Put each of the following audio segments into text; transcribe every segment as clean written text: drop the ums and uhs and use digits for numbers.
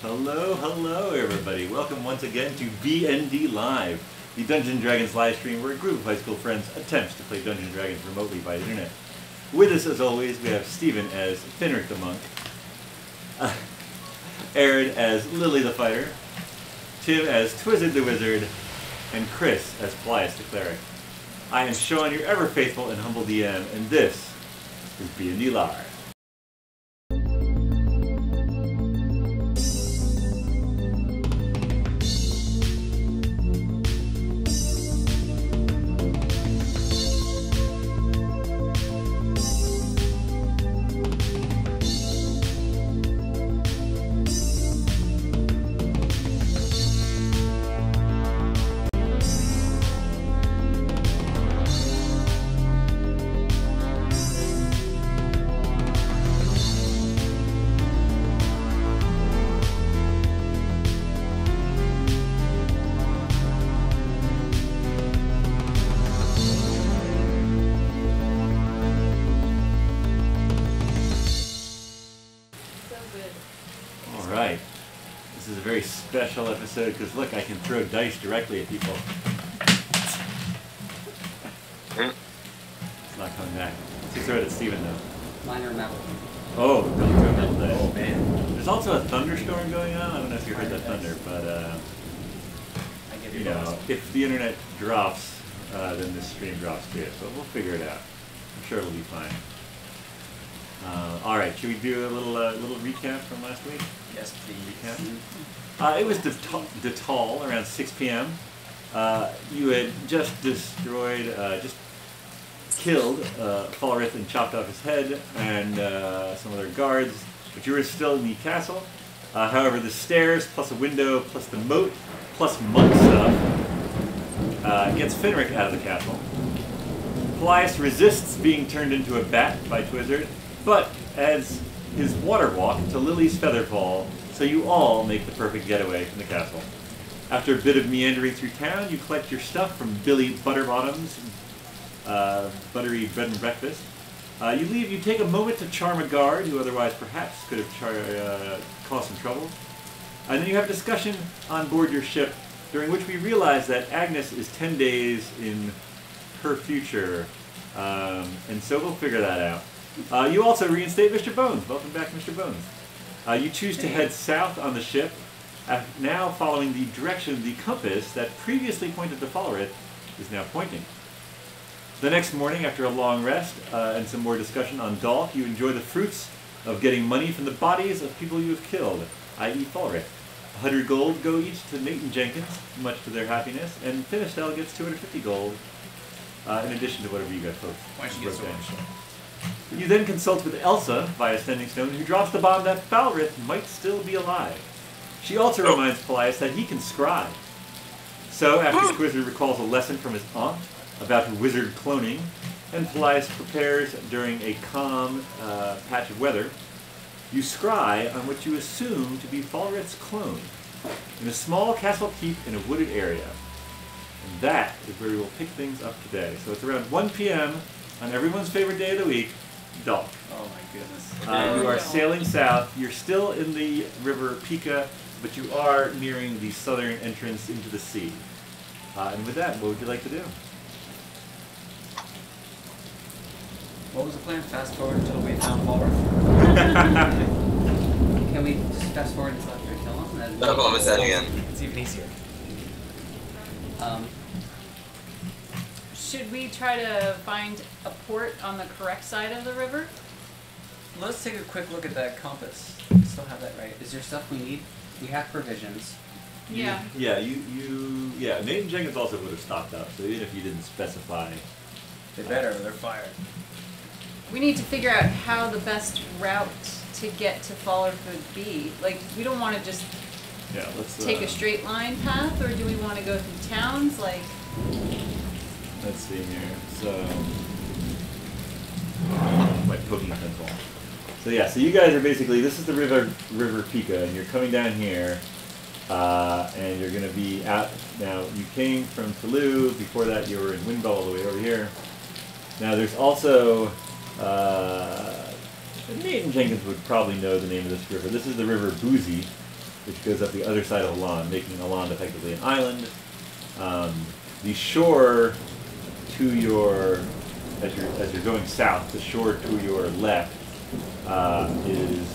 Hello, hello everybody. Welcome once again to BND Live, the Dungeons & Dragons live stream where a group of high school friends attempts to play Dungeons & Dragons remotely by the internet. With us as always, we have Stephen as Finric the Monk, Erin as Lily the Fighter, Tim as Twizzard the Wizard, and Chris as Paelias the Cleric. I am Shawn, your ever faithful and humble DM, and this is BND Live. Special episode because look, I can throw dice directly at people. It's not coming back. Let's throw it at Stephen though. Mine are metal. Oh, really throw metal dice. Oh man. There's also a thunderstorm going on. I don't know if you heard that thunder, but you know, if the internet drops, then this stream drops too. So we'll figure it out. I'm sure it'll be fine. All right, should we do a little recap from last week? Yes, please. Recap. It was Detal around 6 p.m. You had just destroyed, just killed Falrith and chopped off his head and some other guards, but you were still in the castle. However, the stairs, plus a window, plus the moat, plus monk stuff gets Finric out of the castle. Paelias resists being turned into a bat by Twizzard, but adds his water walk to Lily's Featherfall, so you all make the perfect getaway from the castle. After a bit of meandering through town, you collect your stuff from Billy Butterbottom's buttery bread and breakfast. You leave, you take a moment to charm a guard who otherwise perhaps could have caused some trouble. And then you have a discussion on board your ship, during which we realize that Agnes is 10 days in her future, and so we'll figure that out. You also reinstate Mr. Bones. Welcome back, Mr. Bones. You choose to head south on the ship, now following the direction of the compass that previously pointed to Falrith is now pointing. The next morning, after a long rest and some more discussion on Dolph, you enjoy the fruits of getting money from the bodies of people you have killed, i.e. Falrith. 100 gold go each to Nate and Jenkins, much to their happiness, and Finistel gets 250 gold, in addition to whatever you guys folks. Why don't you get so much? You then consult with Elsa via Sending Stone, who drops the bomb that Falrith might still be alive. She also reminds Paelias that he can scry. So, after Twizzard recalls a lesson from his aunt about wizard cloning, and Paelias prepares during a calm patch of weather, you scry on what you assume to be Falrith's clone, in a small castle keep in a wooded area. And that is where we will pick things up today. So it's around 1 p.m. on everyone's favorite day of the week, Dolph. Oh my goodness. You are sailing south. You're still in the river Pika, but you are nearing the southern entrance into the sea. And with that, what would you like to do? What was the plan? Fast forward until we found Falrith? Can we just fast forward until after we kill him? No, what was that again? It's even easier. Should we try to find a port on the correct side of the river? Let's take a quick look at that compass. We still have that right. Is there stuff we need? We have provisions. Yeah. Yeah, Nate and Jenkins also would have stocked up, so even if you didn't specify. They better, they're fired. We need to figure out how the best route to get to Falrith would be. Like, we don't want to just let's take a straight line path, or do we want to go through towns? Like, let's see here. So, my poking pencil. So yeah, so you guys are basically, this is the river Pika, and you're coming down here, and you're going to be out, now you came from Toulouse, before that you were in Windbell all the way over here. Now there's also, Nate and Jenkins would probably know the name of this river. This is the river Boozy, which goes up the other side of Alland, making Alland effectively an island. The shore to your, as you're going south, the shore to your left is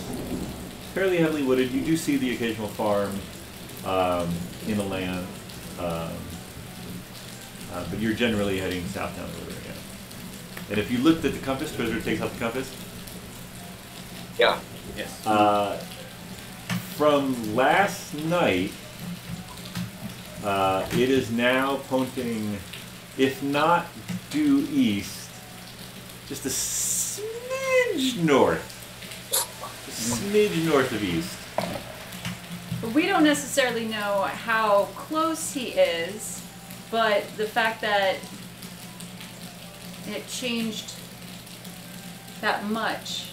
fairly heavily wooded. You do see the occasional farm in the land, but you're generally heading south down the river again. And if you looked at the compass, Treasure takes out the compass. Yeah. Yes. From last night, it is now pointing, if not due east, just a smidge north. A smidge north of east. But we don't necessarily know how close he is, but the fact that it changed that much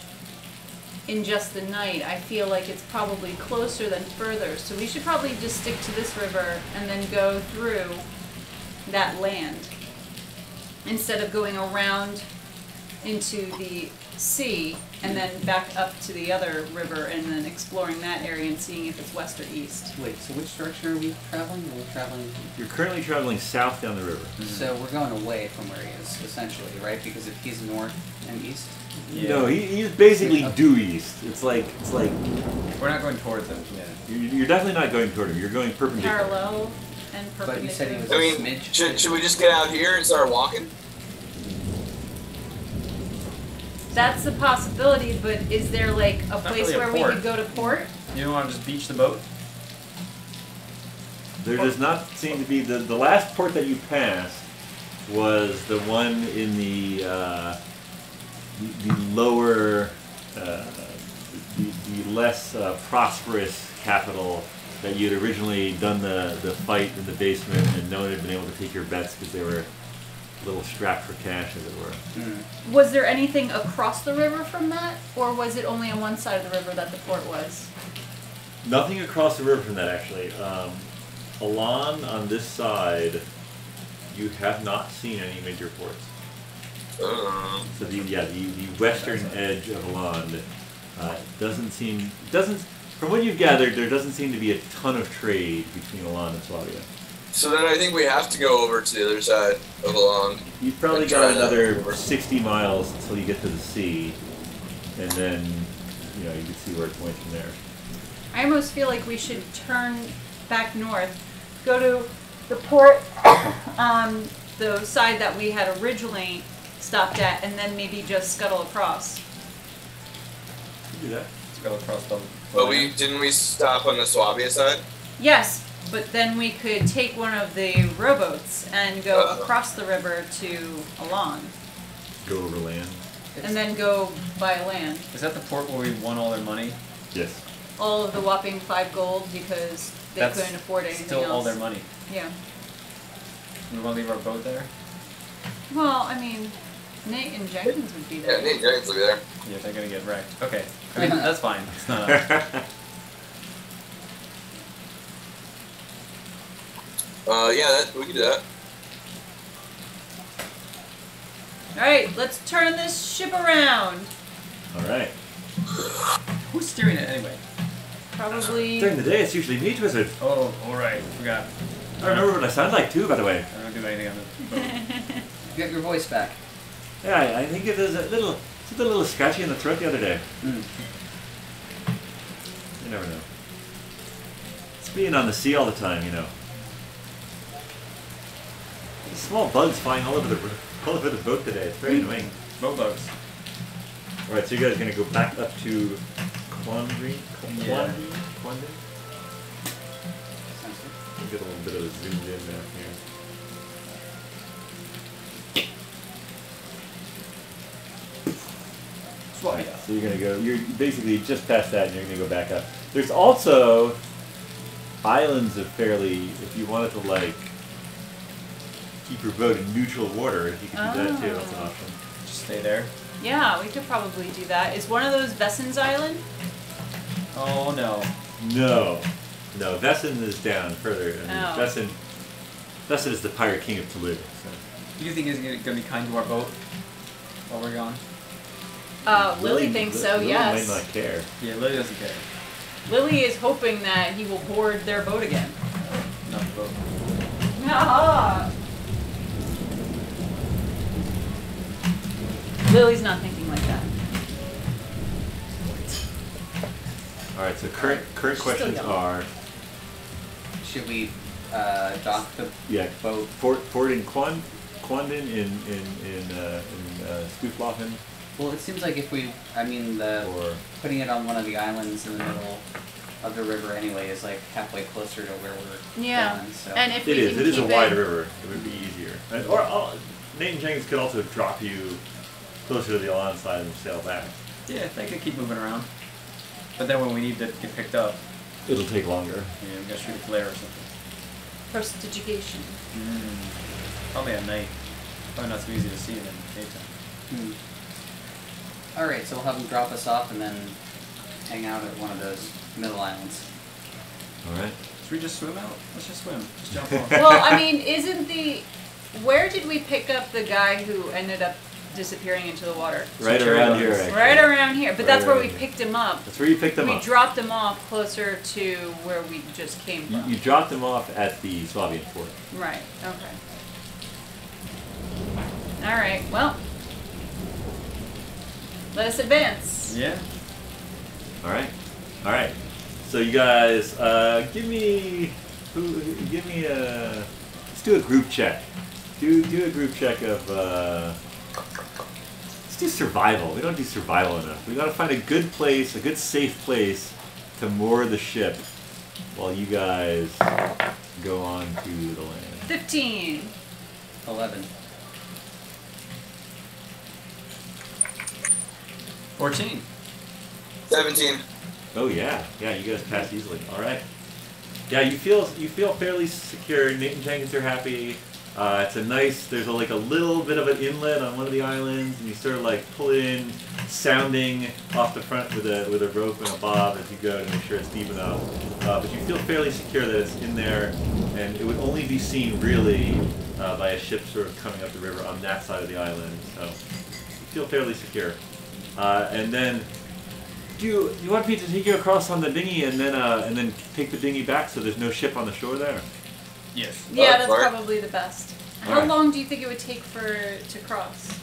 in just the night, I feel like it's probably closer than further. So we should probably just stick to this river and then go through that land instead of going around into the sea and then back up to the other river and then exploring that area and seeing if it's west or east. Wait, so which direction are we traveling? We're traveling... You're currently traveling south down the river. So we're going away from where he is, essentially, right? Because if he's north and east... Yeah. No, he's basically due east. It's like We're not going towards him. Yeah. you're definitely not going toward him. You're going perpendicular. Parallel and perpendicular. But you said he was I mean, a smidge. should we just get out here and start walking? That's a possibility, but is there like a not place really a where we port. could go to port? You don't want to just beach the boat? There does not seem to be the last port that you passed was the one in the lower, the less prosperous capital that you'd originally done the fight in the basement, and no one had been able to take your bets because they were a little strapped for cash, as it were. Was there anything across the river from that, or was it only on one side of the river that the port was? Nothing across the river from that, actually. Alland on this side, you have not seen any major ports. So the western edge of Alland doesn't from what you've gathered, there doesn't seem to be a ton of trade between Alland and Swabia. So then I think we have to go over to the other side of Alland. You've probably Like got try another that. 60 miles until you get to the sea, and then you can see where it points from there. I almost feel like we should turn back north, go to the port on the side that we had originally stopped at, and then maybe just scuttle across. You can do that. Let's go across the... But didn't we stop on the Swabia side? Yes, but then we could take one of the rowboats and go across the river to Alland, Go over land. and then go by land. Is that the port where we won all their money? Yes. All of the whopping 5 gold because they That's couldn't afford anything Still else. all their money. Yeah. We want to leave our boat there? Well, I mean, Nate and Jenkins would be there. Yeah, Nate Jenkins will be there. Yeah, they're gonna get wrecked. Okay. I mean, that's fine. It's not Yeah, we can do that. Alright, let's turn this ship around. All right. Who's steering it anyway? Probably. During the day, it's usually me, Wizard. Oh, alright. Forgot. I remember what I sound like too, by the way. I don't do anything on the boat. Get your voice back. Yeah, I think it was a little scratchy in the throat the other day. You never know. It's being on the sea all the time, There's small bugs flying all over the boat today. It's very annoying. Boat bugs. All right, so you guys are gonna go back up to Quandary? Yeah. Quandary? Sounds good. We'll get a little bit of a zoomed in map here. Right, so you're basically just past that and you're gonna go back up. There's also islands of fairly, if you wanted to keep your boat in neutral water, you could do that too, that's an option. Just stay there. Yeah, we could probably do that. Is one of those Vessen's Island? Oh no. No, Vesson is down further. I mean, Vesson is the pirate king of Toulouse. So. Do you think he's gonna be kind to our boat while we're gone? Lily thinks so, Lily yes. might not care. Yeah, Lily doesn't care. Lily is hoping that he will board their boat again. Not the boat. Ah. Lily's not thinking like that. All right. So current She's questions still young. are Should we dock the boat? Port in Quandon in Spoofloffen, Well, it seems like if we, or putting it on one of the islands in the middle of the river anyway is like halfway closer to where we're Yeah. going. So. And if it we is. can It is a keep wide river. It would be easier. Nate and Jenkins could also drop you closer to the Alland side and sail back. Yeah, they could keep moving around. But then when we need to get picked up, It'll take longer. yeah, we gotta shoot a flare or something. Prestidigitation. Probably at night. Probably not so easy to see in the daytime. Alright, so we'll have them drop us off and then hang out at one of those middle islands. All right. Should we just swim out? Let's just swim. Just jump off. Well, I mean, isn't the... Where did we pick up the guy who ended up disappearing into the water? Right cherry around buns. here. Actually. Right around here. But Right that's where around we here. picked him up. That's where you picked them We up. dropped him off closer to where we just came from. You dropped them off at the Swabian fort. Right, okay. Alright, well. Let us advance. Yeah. All right. All right. So you guys, give me a. Let's do a group check. Do a group check of. Let's do survival. We don't do survival enough. We gotta find a good place, a good safe place to moor the ship while you guys go on to the land. 15. 11. 14. 17. Oh yeah, you guys pass easily. All right. Yeah, you feel fairly secure. Nate and Jenkins are happy. It's a nice. There's like a little bit of an inlet on one of the islands, and you sort of like pull in, sounding off the front with a rope and a bob as you go to make sure it's deep enough. But you feel fairly secure that it's in there, and it would only be seen really by a ship sort of coming up the river on that side of the island. So you feel fairly secure. And then, do you want me to take you across on the dinghy and then take the dinghy back so there's no ship on the shore there? Yes. Yeah, that's Alright. probably the best. How Alright. long do you think it would take to cross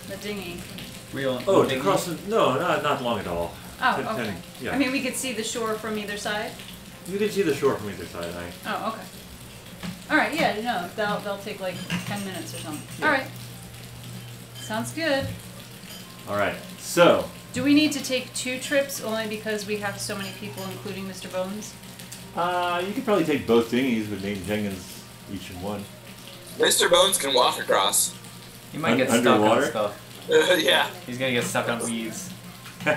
the dinghy? Oh, to cross the, no, not long at all. Oh, Ten- okay. ten- yeah. I mean, we could see the shore from either side. You can see the shore from either side. Oh, okay. All right, yeah, no, they'll take like 10 minutes or something. Yeah. All right. Sounds good. All right. So, Do we need to take 2 trips only because we have so many people, including Mr. Bones? you could probably take both dinghies with Nate and Jenkins each in one. Mr. Bones can walk across. He might get stuck Underwater? on stuff. Yeah. He's gonna get stuck on weeds. All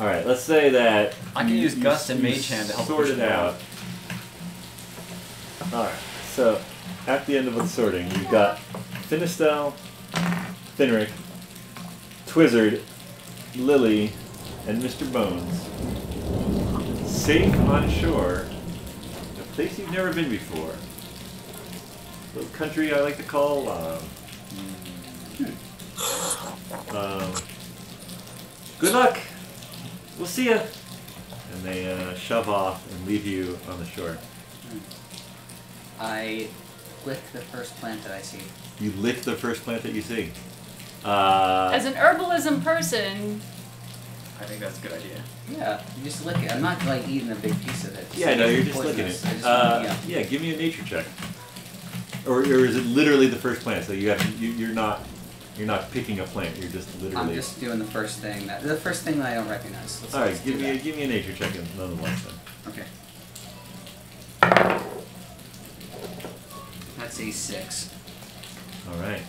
right. Let's say that I can use Gust and you Mage Hand to help sort push it it out. All right. So, at the end of the sorting, you've got Finistel, Finric, Twizzard, Lily, and Mr. Bones. Safe on shore, a place you've never been before. A little country I like to call, good luck! We'll see ya! And they shove off and leave you on the shore. I lick the first plant that I see. You lick the first plant that you see. As an herbalism person, I think that's a good idea. Yeah, you just lick it. I'm not like eating a big piece of it. Yeah, no, you're just licking poisonous. it. I just want- Yeah, give me a nature check. Or is it literally the first plant? So you're not picking a plant. You're just literally. I'm just doing the first thing that I don't recognize. All right, let's give do me that. a nature check nonetheless then. Okay. That's a 6. All right.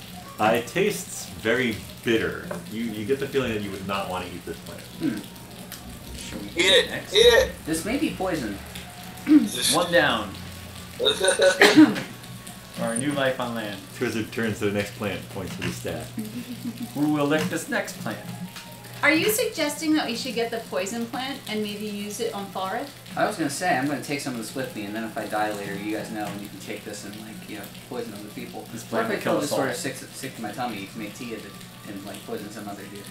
It tastes very bitter. You get the feeling that you would not want to eat this plant. Should we Eat do it. next? Eat it. This may be poison. One down. Our new life on land. Twizzard turns to the next plant, points to the staff. Who will lick this next plant? are you suggesting that we should get the poison plant and maybe use it on Falrith? I was gonna say I'm gonna take some of this with me, and then if I die later, you guys know, and you can take this and poison other people. This Or plant if I will kill kill us this sort all. of sick to my tummy to make tea of it and poison some other dude.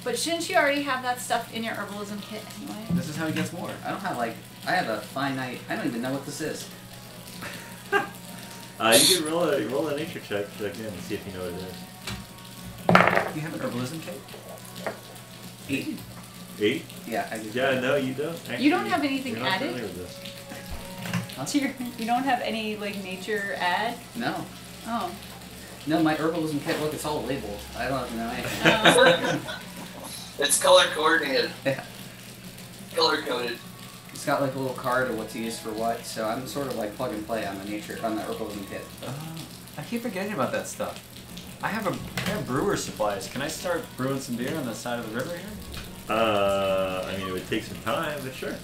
But shouldn't you already have that stuff in your herbalism kit anyway? This is how he gets more. I don't have like, I have a finite, I don't even know what this is. You can roll a nature check again and see if you know what it is. You have an herbalism kit? 8. 8? Yeah, I do. Yeah, no, you don't. Actually, You don't have anything you're not added? familiar with this. To your, you don't have any like nature add? No. Oh. No, my herbalism kit, look, it's all labeled. I don't know anything. It's color coordinated. Yeah. Color coded. It's got like a little card of what's used for what, so I'm sort of like plug and play on the herbalism kit. I keep forgetting about that stuff. I have brewer supplies. Can I start brewing some beer on the side of the river here? I mean, it would take some time, but sure.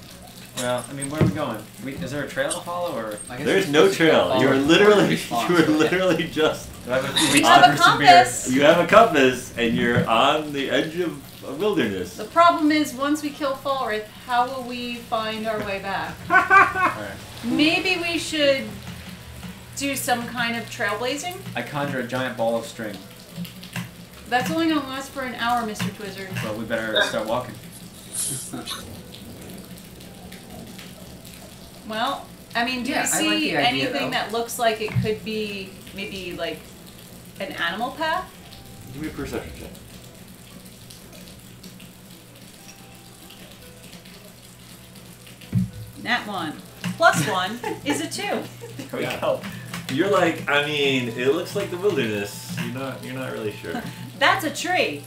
Well, I mean, where are we going? Is there a trail to follow, or I guess There's we're no supposed to go trail. follow You are the literally, response, you are so yeah. literally just. do I have a few We weeks have to a brew some beer? compass. You have a compass, and you're on the edge of a wilderness. The problem is, once we kill Falrith, how will we find our way back? Alright. Maybe we should do some kind of trailblazing? I conjure a giant ball of string. That's only gonna last for an hour, Mr. Twizzard. Well, we better start walking. Well, I mean, do Yeah, we I like see the idea, anything though. that looks like it could be maybe like an animal path? Give me a perception check. Nat 1. Plus 1 is a 2. There we go. You're like, I mean, it looks like the wilderness. You're not really sure. That's a tree.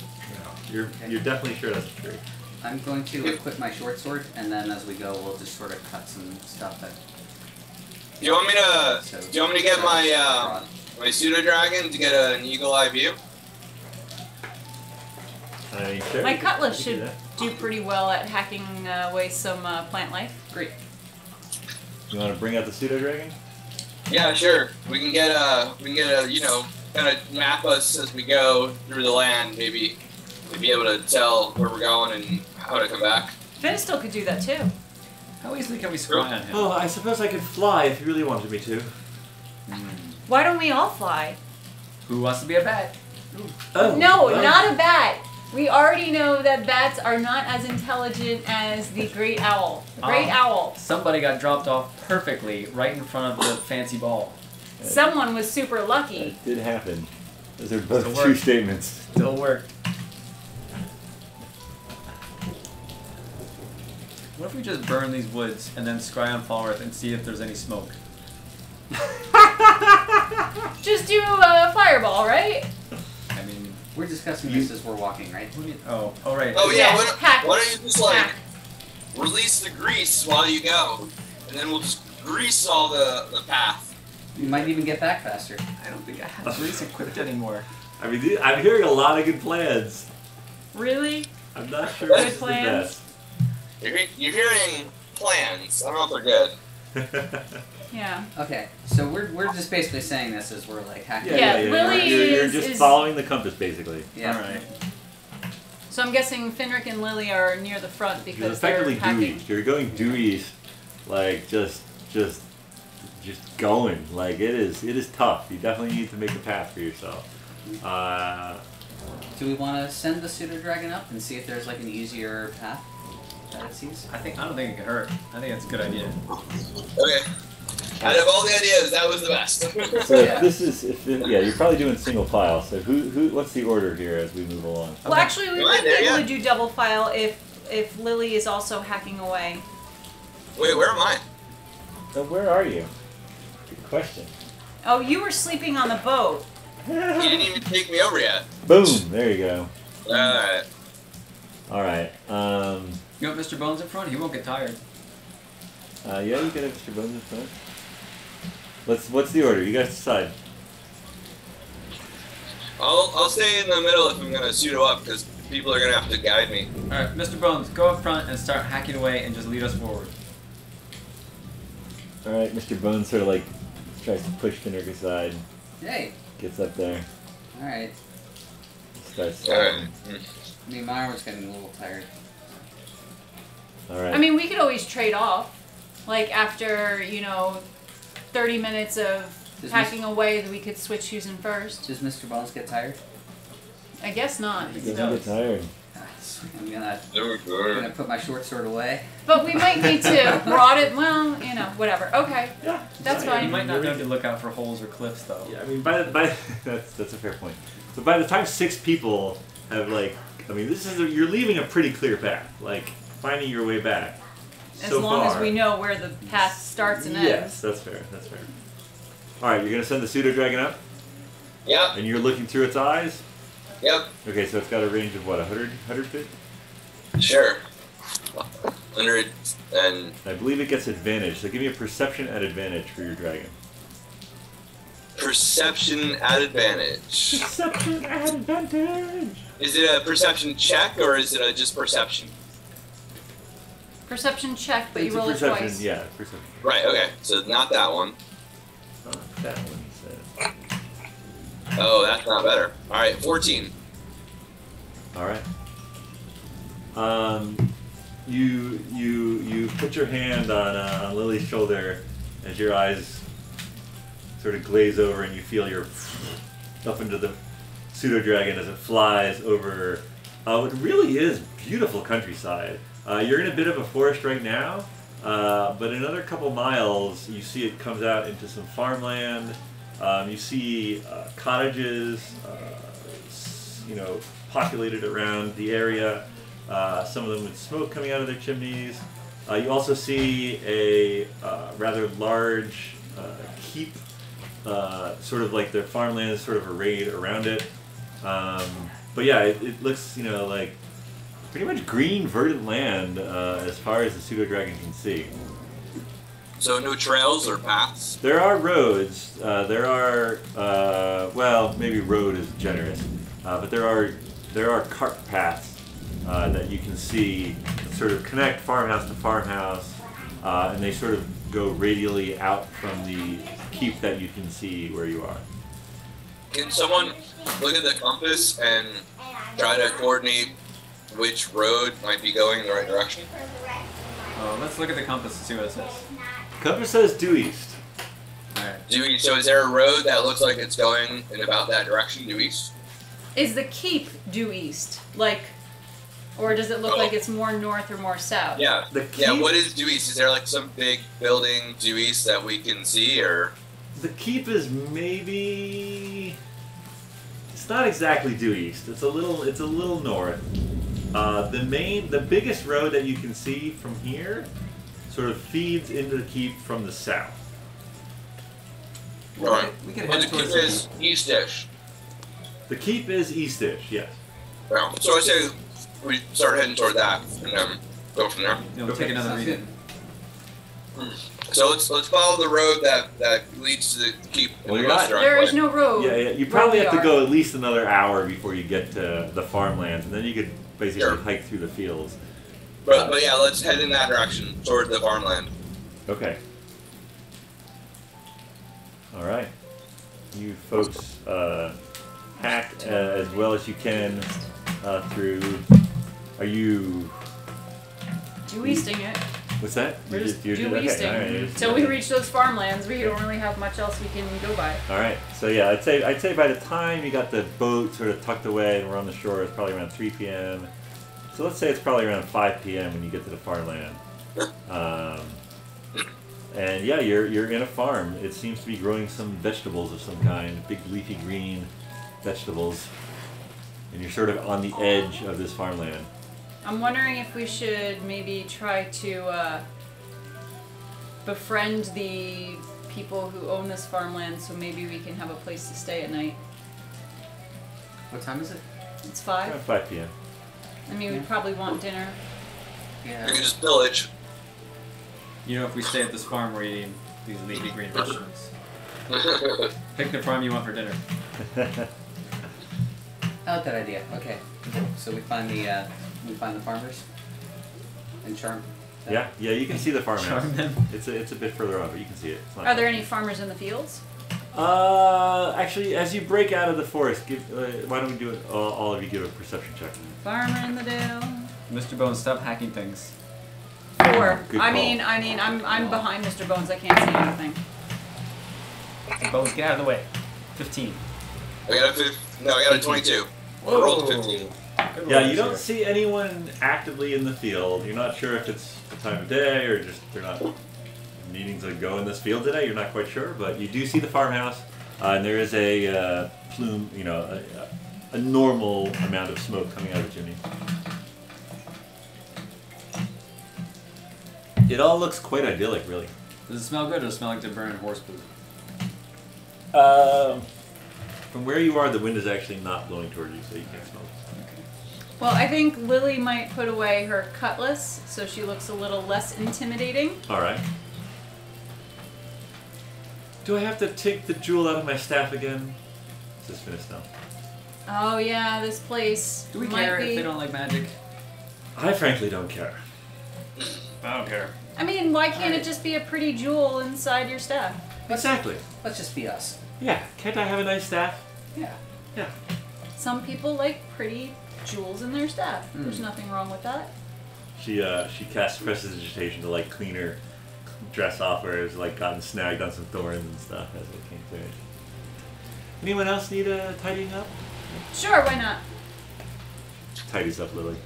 You're definitely sure that's a tree. I'm going to equip my short sword, and then as we go, we'll just sort of cut some stuff that. Do you want me to? So, Do you want me to get my my pseudo dragon to get an eagle eye view? I mean, sure. My you can- cutlass you can should do do pretty well at hacking away some plant life. Great. that. You want to bring out the pseudo dragon? Yeah, sure. We can get a you know, kind of map us as we go through the land. Maybe we'd be able to tell where we're going and how to come back. Finn still could do that too. How easily can we scry on him? Oh, I suppose I could fly if you really wanted me to. Why don't we all fly? Who wants to be a bat? Oh, No, well. not a bat. We already know that bats are not as intelligent as the great owl. The great owl. Somebody got dropped off perfectly right in front of the fancy ball. Someone was super lucky. That did happen. Those are both Still true works. statements. Still worked. What if we just burn these woods and then scry on Falrith and see if there's any smoke? Just do a fireball, right? I mean, We're discussing this as we're walking, right? what do you, oh, right. Oh yeah. Yeah, hack. Why don't you just like Hack. release the grease while you go, and then we'll just grease all the path. You might even get back faster. I don't think I have grease equipped anymore. I mean, I'm hearing a lot of good plans. Really? I'm not sure Good which is the plans? You're hearing plans. I don't know if they're best. Yeah. Okay, so we're just basically saying this as we're like hacking. Yeah, Lily You're is- just is- following the compass, basically. Yeah. Alright. So I'm guessing Finric and Lily are near the front You're because they're effectively due hacking. east. You're going due east, like just going. Like it is tough. You definitely need to make a path for yourself. Do we want to send the pseudo dragon up and see if there's like an easier path that it sees? I don't think it could hurt. I think that's a good idea. Okay. Out of all the ideas, that was the best. So Yeah. you're probably doing single file. So what's the order here as we move along? Well, Okay. actually, we Am I might be there able yet? to do double file if Lily is also hacking away. Wait, where am I? So where are you? Good question. Oh, you were sleeping on the boat. You didn't even take me over yet. Boom! There you go. Alright. All right. You want Mr. Bones in front? He won't get tired. Yeah, you can have Mr. Bones in front. What's the order? You guys decide. I'll stay in the middle if I'm gonna pseudo up because people are gonna have to guide me. Alright, Mr. Bones, go up front and start hacking away and just lead us forward. All right, Mr. Bones sort of like tries to push Finric aside, Hey. gets up there, All right. starts. Alright. I mean, my armor's getting a little tired. All right. I mean, we could always trade off. Like after 30 minutes of Does hacking away, that we could switch who's in first. Does Mr. Bones get tired? I guess not. he doesn't get tired. Son I'm gonna put my short sword away. But we might need to rot it. Well, whatever. Okay, Yeah, that's You fine. might not have to look out for holes or cliffs, though. Yeah, I mean, that's a fair point. So by the time 6 people have you're leaving a pretty clear path. Like finding your way back. As So long as far. we know where the path starts and ends. Yes, that's fair. That's fair. All right, you're gonna send the pseudo dragon up, Yep. and you're looking through its eyes. Yep. Okay, so it's got a range of what, 100 feet? Sure. 100 and I believe it gets advantage. So give me a perception at advantage for your dragon. perception at advantage. Perception at advantage. Is it a perception check or is it just perception? Perception check, but It's you a roll it perception, twice. yeah, perception. Right. Okay. So not that one. That one he said. Oh, that's not better. All right. 14. All right. You put your hand on Lily's shoulder as your eyes sort of glaze over, and you feel your up into the pseudo dragon as it flies over what really is beautiful countryside. You're in a bit of a forest right now, but in another couple miles, you see it comes out into some farmland. You see cottages, populated around the area. Some of them with smoke coming out of their chimneys. You also see a rather large keep, sort of like their farmland is sort of arrayed around it. But yeah, it looks, like pretty much green, verdant land as far as the pseudo dragon can see. So no trails or paths. There are roads. There are well, maybe road is generous, but there are cart paths that you can see that sort of connect farmhouse to farmhouse, and they sort of go radially out from the keep that you can see where you are. Can someone look at the compass and try to coordinate which road might be going in the right direction? Let's look at the compass and see what it says. Compass says due east. Alright. So is there a road that looks like it's going in about that direction, due east? Is the keep due east? Or does it look like it's more north or more south? Yeah. The Yeah, keep- what is due east? Is there like some big building due east that we can see, or? The keep is maybe. It's not exactly due east. It's a little north. The biggest road that you can see from here sort of feeds into the keep from the south. Right. We could But head the keep towards is east-ish. The keep is eastish, yes. Yeah. So I say we start heading toward that and then go from there. We'll take another Sounds reading. So let's follow the road that leads to the keep. in Well, the you're not- most direct There way. is no road. Yeah, you where probably we have to are. go at least another hour before you get to the farmlands, and then you could basically Sure. hike through the fields. But yeah, let's head in that direction toward the farmland. Okay. All right. You folks hack as well as you can through. Are you? Due easting it. What's that? We're just you're due okay, easting. all right, you're just- Till we reach those farmlands, we don't really have much else we can go by. All right. So yeah, I'd say by the time you got the boat sort of tucked away and we're on the shore, it's probably around 3 p.m. So let's say it's probably around 5 p.m. when you get to the farmland. And yeah, you're in a farm. It seems to be growing some vegetables of some kind, big leafy green vegetables. And you're sort of on the edge of this farmland. I'm wondering if we should maybe try to befriend the people who own this farmland, so maybe we can have a place to stay at night. What time is it? It's Around 5. 5 p.m. I mean, we'd probably want dinner. We Yeah. can just pillage. If we stay at this farm, we're eating these leafy green vegetables. Pick the farm you want for dinner. I like that idea. Okay. So we find the farmers and charm them. Yeah, you can see the farmhouse. Charm them. It's a bit further on, but you can see it. It's not Are there bad. any farmers in the fields? Actually, as you break out of the forest, why don't we do it? All of you give a perception check. Farmer in the dale. Mr. Bones, stop hacking things. 4. Good I call. mean, I'm behind Mr. Bones. I can't see anything. Bones, get out of the way. 15. I got a 22. I rolled a 15. Good Yeah, you don't see anyone actively in the field. You're not sure if it's the time of day or just they're not needing to go in this field today. You're not quite sure, but you do see the farmhouse, and there is a plume, a normal amount of smoke coming out of the chimney. It all looks quite idyllic, really. Does it smell good or does it smell like to burn horse poop? From where you are, the wind is actually not blowing towards you, so you can't smell it. Well, I think Lily might put away her cutlass so she looks a little less intimidating. All right. Do I have to take the jewel out of my staff again? This is finished now. Oh yeah, this place Do we might care be... if they don't like magic? I frankly don't care. I don't care. I mean, why can't it just be a pretty jewel inside your staff? Exactly. Let's just be us. Yeah. Can't I have a nice staff? Yeah. Yeah. Some people like pretty jewels in their staff. There's nothing wrong with that. She casts prestidigitation to like clean her dress off where it's like gotten snagged on some thorns and stuff as it came through. Anyone else need a tidying up? Sure, why not? Tidies up Lily.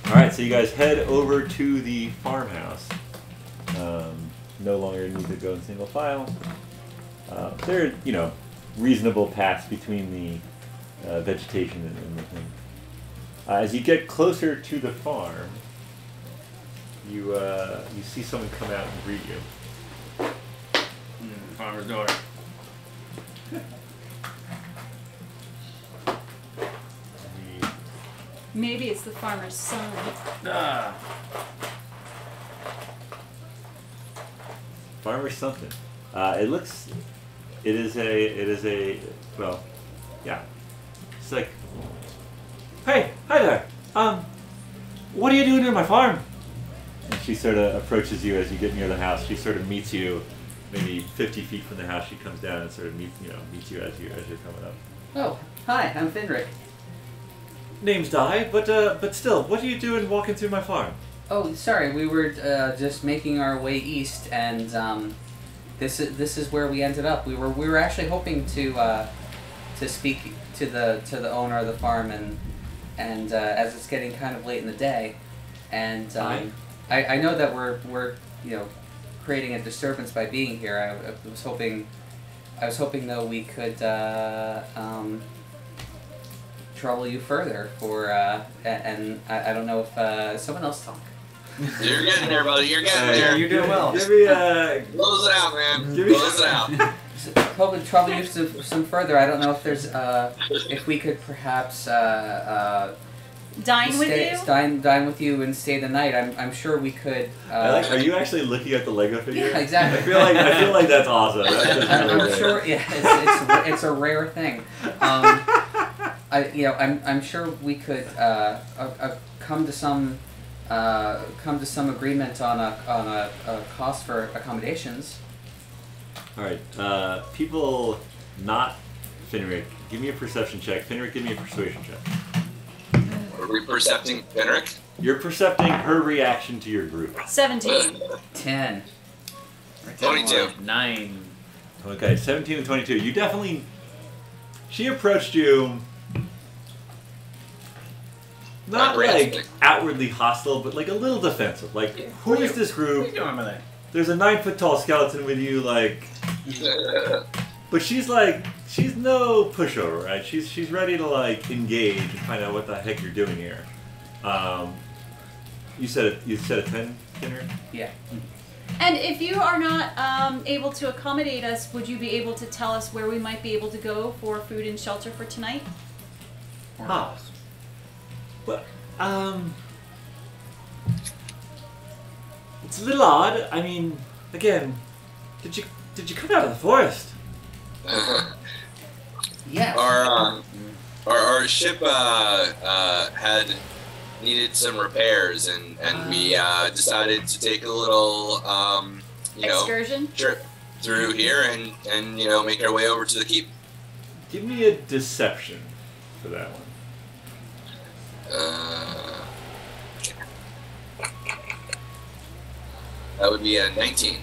Alright, so you guys head over to the farmhouse. No longer need to go in single file. There are, reasonable paths between the vegetation and the thing. As you get closer to the farm, you see someone come out and greet you. Farmer's daughter. Maybe it's the farmer's son. Ah. Farmer something. It is a, well, yeah. It's like, hey, hi there. What are you doing near my farm? And she sort of approaches you as you get near the house. She sort of meets you, maybe 50 feet from the house. She comes down and sort of meets you as you're coming up. Oh, hi, I'm Finric. Name's Di, but still, what are you doing walking through my farm? Oh, sorry, we were just making our way east, and this is where we ended up. We were actually hoping to speak to the owner of the farm, and as it's getting kind of late in the day, and I know that we're creating a disturbance by being here. I was hoping though we could trouble you further for and I don't know if someone else talk. You're getting there, buddy. You're getting there. You're doing well. Give me Close it out, man. Close it out. Probably trouble you some further. I don't know if there's if we could perhaps Dine with you? Dine with you and stay the night. I'm sure we could. are you actually looking at the Lego figure? Yeah, exactly. I feel like that's awesome. That's just really I'm great. sure. Yeah, it's a rare thing. I'm sure we could come to some agreement on a cost for accommodations. All right, people not Finric, give me a perception check. Finric, give me a persuasion check. Are we percepting Finric? You're percepting her reaction to your group. 17. 10. 22. 9. Okay, 17 and 22. You definitely... She approached you... Not like outwardly hostile, but like a little defensive. Like, who is this group? What are you doing with that? There's a 9-foot-tall skeleton with you, like... But she's like... She's no pushover, right? She's ready to like engage and find out what the heck you're doing here. You said a 10 dinner? Yeah. And if you are not able to accommodate us, would you be able to tell us where we might be able to go for food and shelter for tonight? Ah. Well, it's a little odd. I mean, again, did you come out of the forest? Yes. Our ship had needed some repairs, and we decided to take a little Excursion? trip through here and make our way over to the keep. Give me a deception for that one. That would be a 19.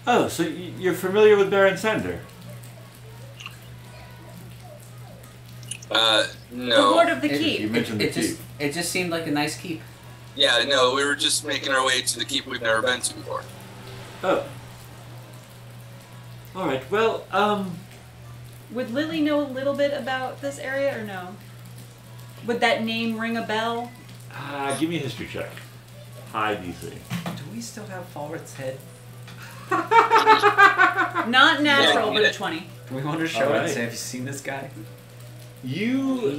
Oh, so you're familiar with Baron Sender? No. The Lord of the It- Keep. You mentioned the It just keep. it just seemed like a nice keep. Yeah, no, we were just making our way to the keep we've never been to before. Oh. All right. Well, Would Lily know a little bit about this area or no? Would that name ring a bell? give me a history check. High DC. Do we still have Falworth's head? Not natural, Yeah. but a 20. Do we want to show it Alright. and say, have you seen this guy? Yeah.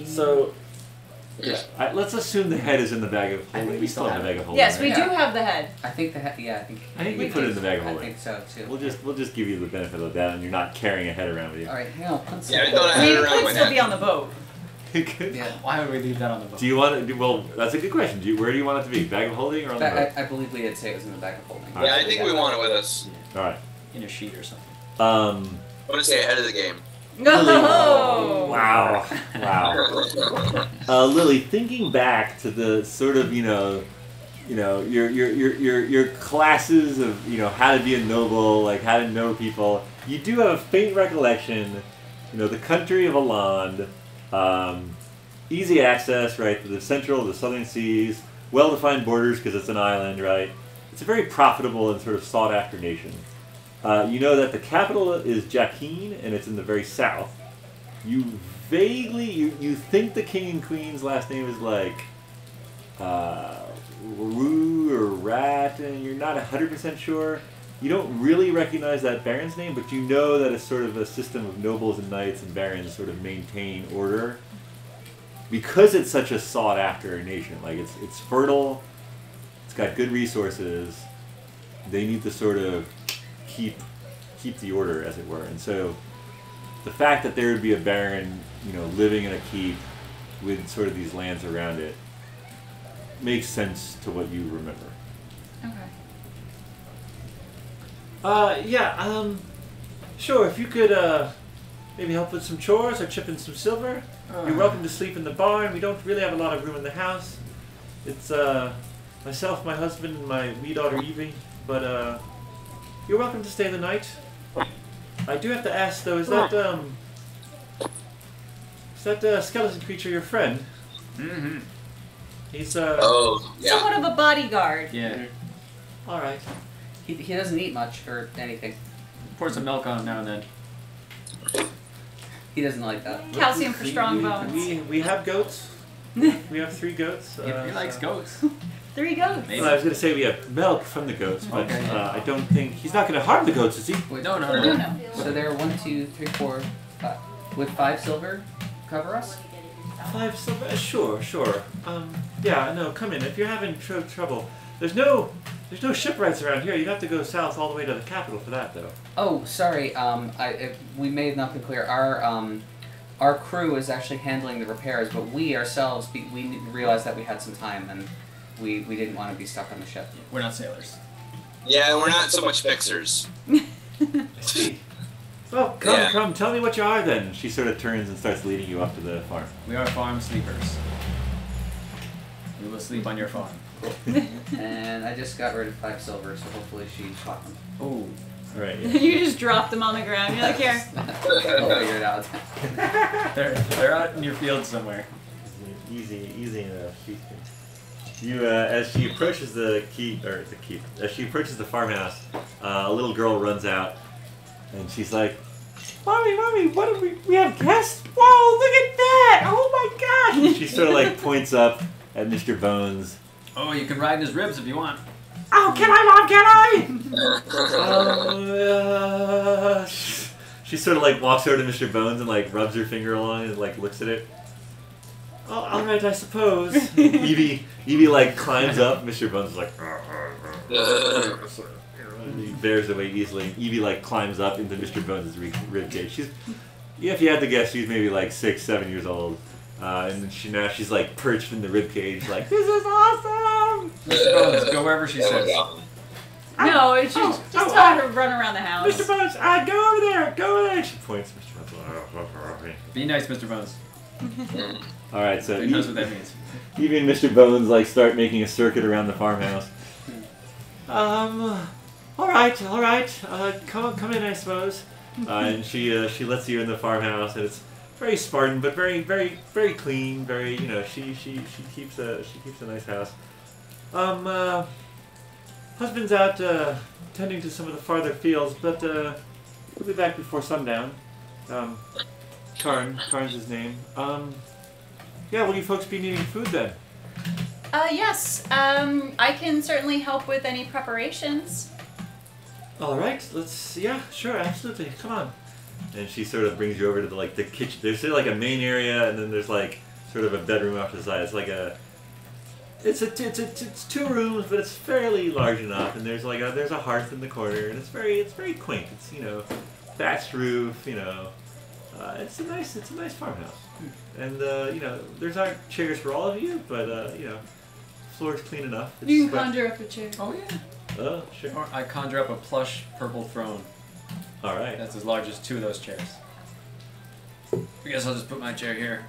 Let's assume the head is in the bag of I think holding. we We still still have the have bag of holding. Yes, we right? do have the head. I think that yeah, I think I think we we put it do. in the bag of I holding. think so too. We'll just give you the benefit of the doubt, and you're not carrying a head around with you. All right, hang on. Let's Yeah, I thought I mean, it around could with still that. be on the boat. Good. Yeah. Why would we leave that on the boat? Do you want to? Well, that's a good question. Where do you want it to be? Bag of holding or on the boat? I believe we did say it was in the back of holding. Yeah, I think we want it with us. All right. In a sheet or something. I'm gonna say ahead of the game. No. Wow. Wow. Lily, thinking back to the sort of your classes of how to be a noble, like how to know people. You do have a faint recollection. The country of Alland, easy access, right, to the central, the southern seas, well-defined borders because it's an island, right. It's a very profitable and sort of sought-after nation. You know that the capital is Jackeen, and it's in the very south. You vaguely, you think the king and queen's last name is like Roo or Rat, and you're not 100% sure. You don't really recognize that baron's name, but you know that it's sort of a system of nobles and knights and barons sort of maintain order. Because it's such a sought-after nation, like it's fertile, it's got good resources, they need to sort of keep the order, as it were. And so the fact that there would be a baron, living in a keep with sort of these lands around it makes sense to what you remember. Okay. Sure, if you could maybe help with some chores or chip in some silver, you're welcome to sleep in the barn. We don't really have a lot of room in the house. It's myself, my husband, and my wee daughter Evie, but you're welcome to stay the night. I do have to ask though, is that skeleton creature your friend? Mm-hmm. He's Oh, yeah. Somewhat of a bodyguard. Yeah. alright. He doesn't eat much or anything. Pour some milk on him now and then. He doesn't like that. Calcium for strong bones. We have goats. We have 3 goats. He likes goats. 3 goats. Maybe. Well, I was going to say we have milk from the goats, but Okay. I don't think he's not going to harm the goats, is he? Wait, No. No. So there are 1, 2, 3, 4, 5. Would 5 silver cover us? 5 silver? Sure. Yeah, no, come in. If you're having trouble, there's no shipwrights around here. You'd have to go south all the way to the capital for that, though. Oh, sorry. We may have not been clear. Our crew is actually handling the repairs, but we ourselves we realized that we had some time and we didn't want to be stuck on the ship. We're not sailors. Yeah, we're not so much fixers. I see. Well, Yeah. come, tell me what you are then. She sort of turns and starts leading you up to the farm. We are farm sleepers. We will sleep on your farm. And I just got rid of 5 silver, so hopefully she caught them. Oh. All right. Yeah. You just dropped them on the ground. You're like, here. I'll figure it out. They're out in your field somewhere. Easy enough. You, as she approaches as she approaches the farmhouse, a little girl runs out, and she's like, "Mommy, what do we have guests? Whoa, look at that! Oh my gosh!" She sort of like points up at Mr. Bones. Oh, you can ride in his ribs if you want. Oh, can I, Mom? Can I? She sort of like walks over to Mr. Bones and like rubs her finger along and like looks at it. Oh, all right, I suppose. Evie like climbs up. Mr. Bones is like. He bears away easily. Evie like climbs up into Mr. Bones' rib cage. If you had to guess, she's maybe like 6, 7 years old. And she's like perched in the rib cage, like, this is awesome! Mr. Bones, go wherever she says. No, it's just tell her to run around the house. Mr. Bones, go over there! She points, Mr. Bones. Be nice, Mr. Bones. Alright, so He knows what that means. Evie and Mr. Bones like start making a circuit around the farmhouse. Alright. Come in, I suppose. And she lets you in the farmhouse, and it's very Spartan, but very clean. Very, you know, she keeps a nice house. Husband's out tending to some of the farther fields, but we'll be back before sundown. Karn's his name. Yeah, will you folks be needing food then? Yes. I can certainly help with any preparations. All right, let's. Yeah, sure, absolutely. Come on. And she sort of brings you over to the kitchen. There's sort of like a main area, and then there's like sort of a bedroom off to the side. It's like it's 2 rooms, but it's fairly large enough. And there's there's a hearth in the corner, and it's very quaint. It's, you know, thatched roof. You know, it's a nice farmhouse. And you know, there's not chairs for all of you, but you know, floor's clean enough. It's You can conjure up a chair. Oh yeah. Oh, sure. Or I conjure up a plush purple throne. All right. That's as large as 2 of those chairs. I guess I'll just put my chair here.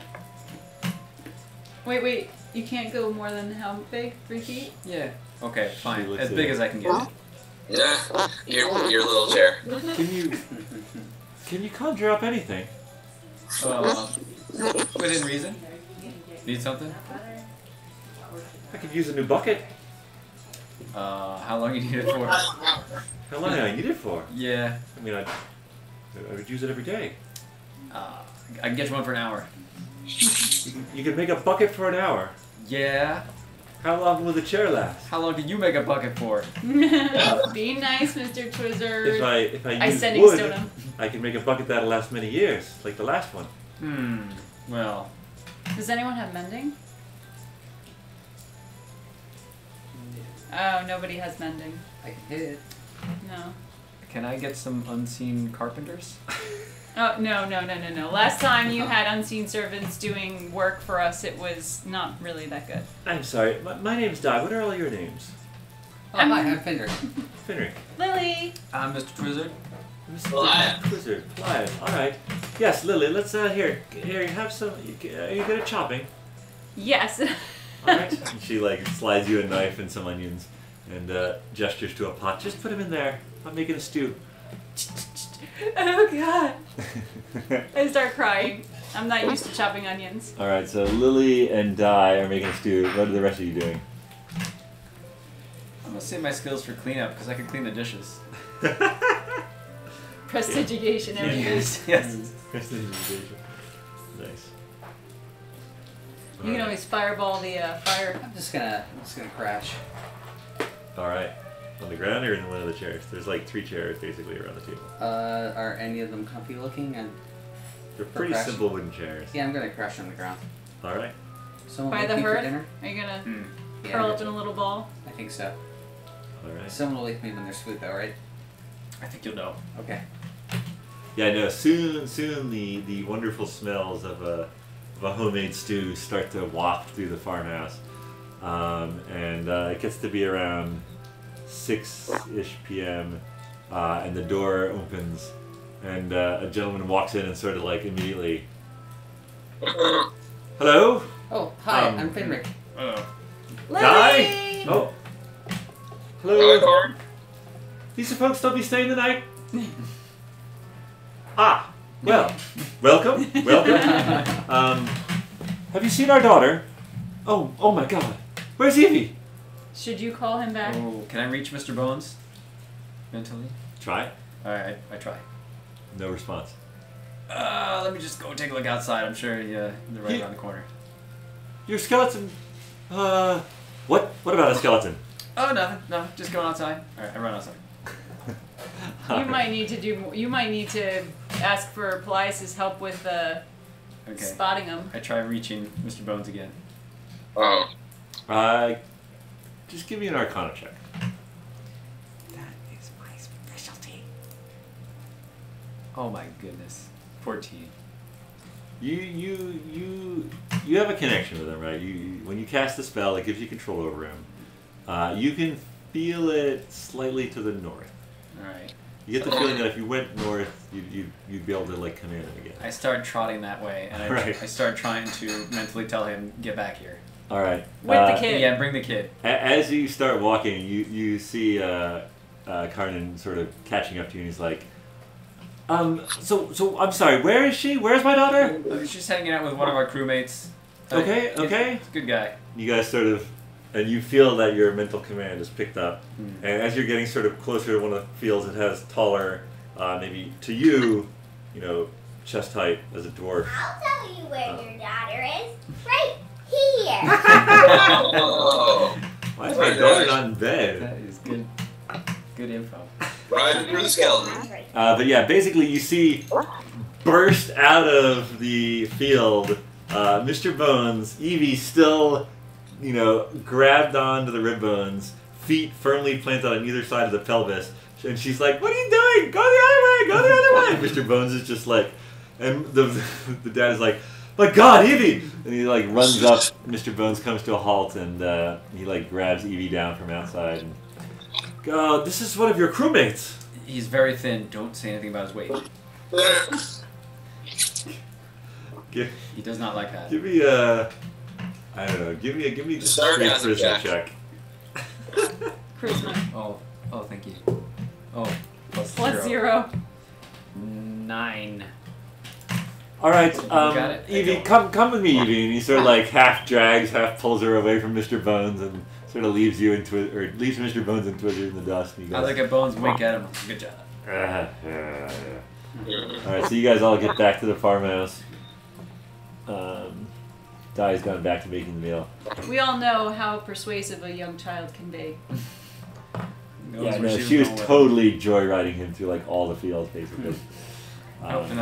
Wait. You can't go more than how big? 3 feet? Yeah. Okay, fine. looks As at big it. as I can get. Yeah, your little chair. Can you conjure up anything? Within reason. Need something? I could use a new bucket. How long you need it for? How long do I need it for? Yeah. I mean, I would use it every day. I can get you one for an hour. You could make a bucket for an hour. Yeah. How long will the chair last? How long can you make a bucket for? Be nice, Mr. Twizzard. If I I use sending wood, stone him. I can make a bucket that'll last many years, like the last one. Well. Does anyone have mending? Oh, nobody has mending. I can hit it. No. Can I get some unseen carpenters? Oh, no. Last time you had unseen servants doing work for us, it was not really that good. I'm sorry. My name's Di. What are all your names? Oh, hi, I'm Finric. Finric. Lily! I'm Mr. Twizzard. Goliath. Wizard. Goliath. All right. Yes, Lily. Let's here. Have some. Are you good at chopping? Yes. All right. And she slides you a knife and some onions, and gestures to a pot. Just put them in there. I'm making a stew. Oh, God. I start crying. I'm not used to chopping onions. All right. So Lily and Di are making a stew. What are the rest of you doing? I'm gonna save my skills for cleanup because I can clean the dishes. Prestigiation, everything. Yes. Prestidigitation. Nice. You can always fireball the fire. I'm just gonna crash. All right. On the ground or in one of the chairs? There's 3 chairs basically around the table. Are any of them comfy looking? And They're pretty crash? simple wooden chairs. yeah, I'm gonna crash on the ground. All right. Someone By wake the me for hearth? dinner? Are you gonna Yeah, curl up in a little ball? I think so. All right. Someone will wake me when there's food, though, right? I think you'll know. Okay. Yeah, no. Soon the wonderful smells of a homemade stew start to waft through the farmhouse, and it gets to be around 6-ish p.m. And the door opens, and a gentleman walks in and sort of immediately. Hello. Oh, hi, Um, I'm Finric. Di? Oh. Hello, Hello. Corn. These folks still be staying the night? Ah, well, welcome. Have you seen our daughter? Oh my God, where's Evie? Should you call him back? Oh, can I reach Mr. Bones? Mentally? Try. Alright, I try. No response. Let me just go take a look outside. I'm sure they're right around the corner. Your skeleton. What about a skeleton? Oh, nothing. No, just going outside. Alright, I run outside. You might need to do. You might need to ask for Paelias' help with Okay. spotting them. I try reaching Mr. Bones again. Oh. Just give me an Arcana check. That is my specialty. Oh my goodness. 14. You have a connection with him, right? When you cast the spell, it gives you control over him. You can feel it slightly to the north. Alright. You get the feeling that if you went north, you'd be able to come in again. I start trotting that way, and I start trying to mentally tell him, get back here. All right. With the kid. Yeah, bring the kid. As you start walking, you see Karnan sort of catching up to you, and he's like, So I'm sorry. Where is she? Where's my daughter? She's hanging out with one of our crewmates. Okay. He's a good guy. You guys sort of, and you feel that your mental command is picked up, and as you're getting sort of closer to one of the fields, it has taller, maybe to you, chest height as a dwarf. I'll tell you where your daughter is. Right here. Why is my daughter not in bed? That is good. Good info. Right through the skeleton. But yeah, basically you see burst out of the field, Mr. Bones, Evie still, grabbed onto the rib bones, feet firmly planted on either side of the pelvis, and she's like, "What are you doing? Go the other way! Go the other way!" Mr. Bones is just like, and the dad is like, "My God, Evie!" And he like runs up. Mr. Bones comes to a halt, and he like grabs Evie down from outside. And, this is one of your crewmates. He's very thin. Don't say anything about his weight. He does not like that. Give me a, I don't know. Give me a Sarcasm charisma check. Charisma. Oh, thank you. Oh, Plus 0. 9. All right, got it. Evie, come with me, Evie. And he sort of like half drags, half pulls her away from Mr. Bones, and sort of leaves you leaves Mr. Bones and Twitter in the dust. And he I goes, like a Bones wink at him. Good job. yeah. All right, so you guys all get back to the farmhouse. Di's gone back to making the meal. We all know how persuasive a young child can be. Yeah, no, she was totally joyriding him through like all the fields, basically. But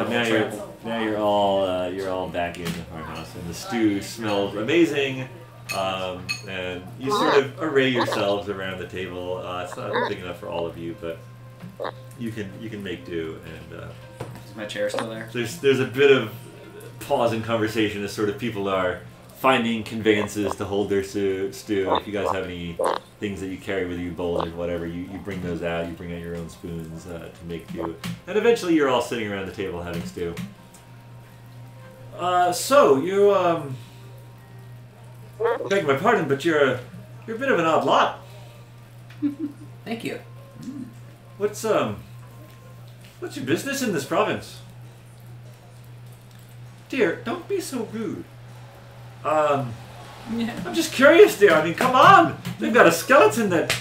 now you're all back in the farmhouse, and the stew smells amazing. And you sort of array yourselves around the table. It's not big enough for all of you, but you can make do. And is my chair still there? there's a bit of pause in conversation as sort of people are finding conveyances to hold their stew. If you guys have any things that you carry with you, bowls or whatever, you bring those out. You bring out your own spoons to make do. And eventually you're all sitting around the table having stew. So you beg my pardon, but you're a bit of an odd lot. Thank you. What's your business in this province? Dear, don't be so rude. I'm just curious, dear. I mean, come on. They've got a skeleton that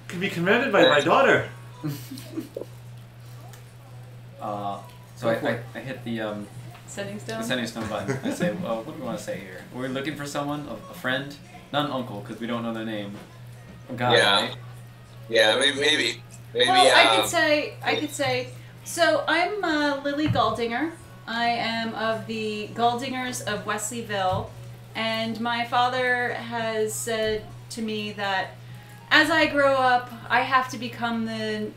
can be commanded by my daughter. So I hit the Sending stone? sending stone button. I say, what do we want to say here? We're looking for someone, a friend, not an uncle, because we don't know their name. A guy, Yeah. right? Yeah, maybe. Well, I could say. So I'm Lily Galdinger. I am of the Galdingers of Wesleyville, and my father has said to me that as I grow up, I have to become the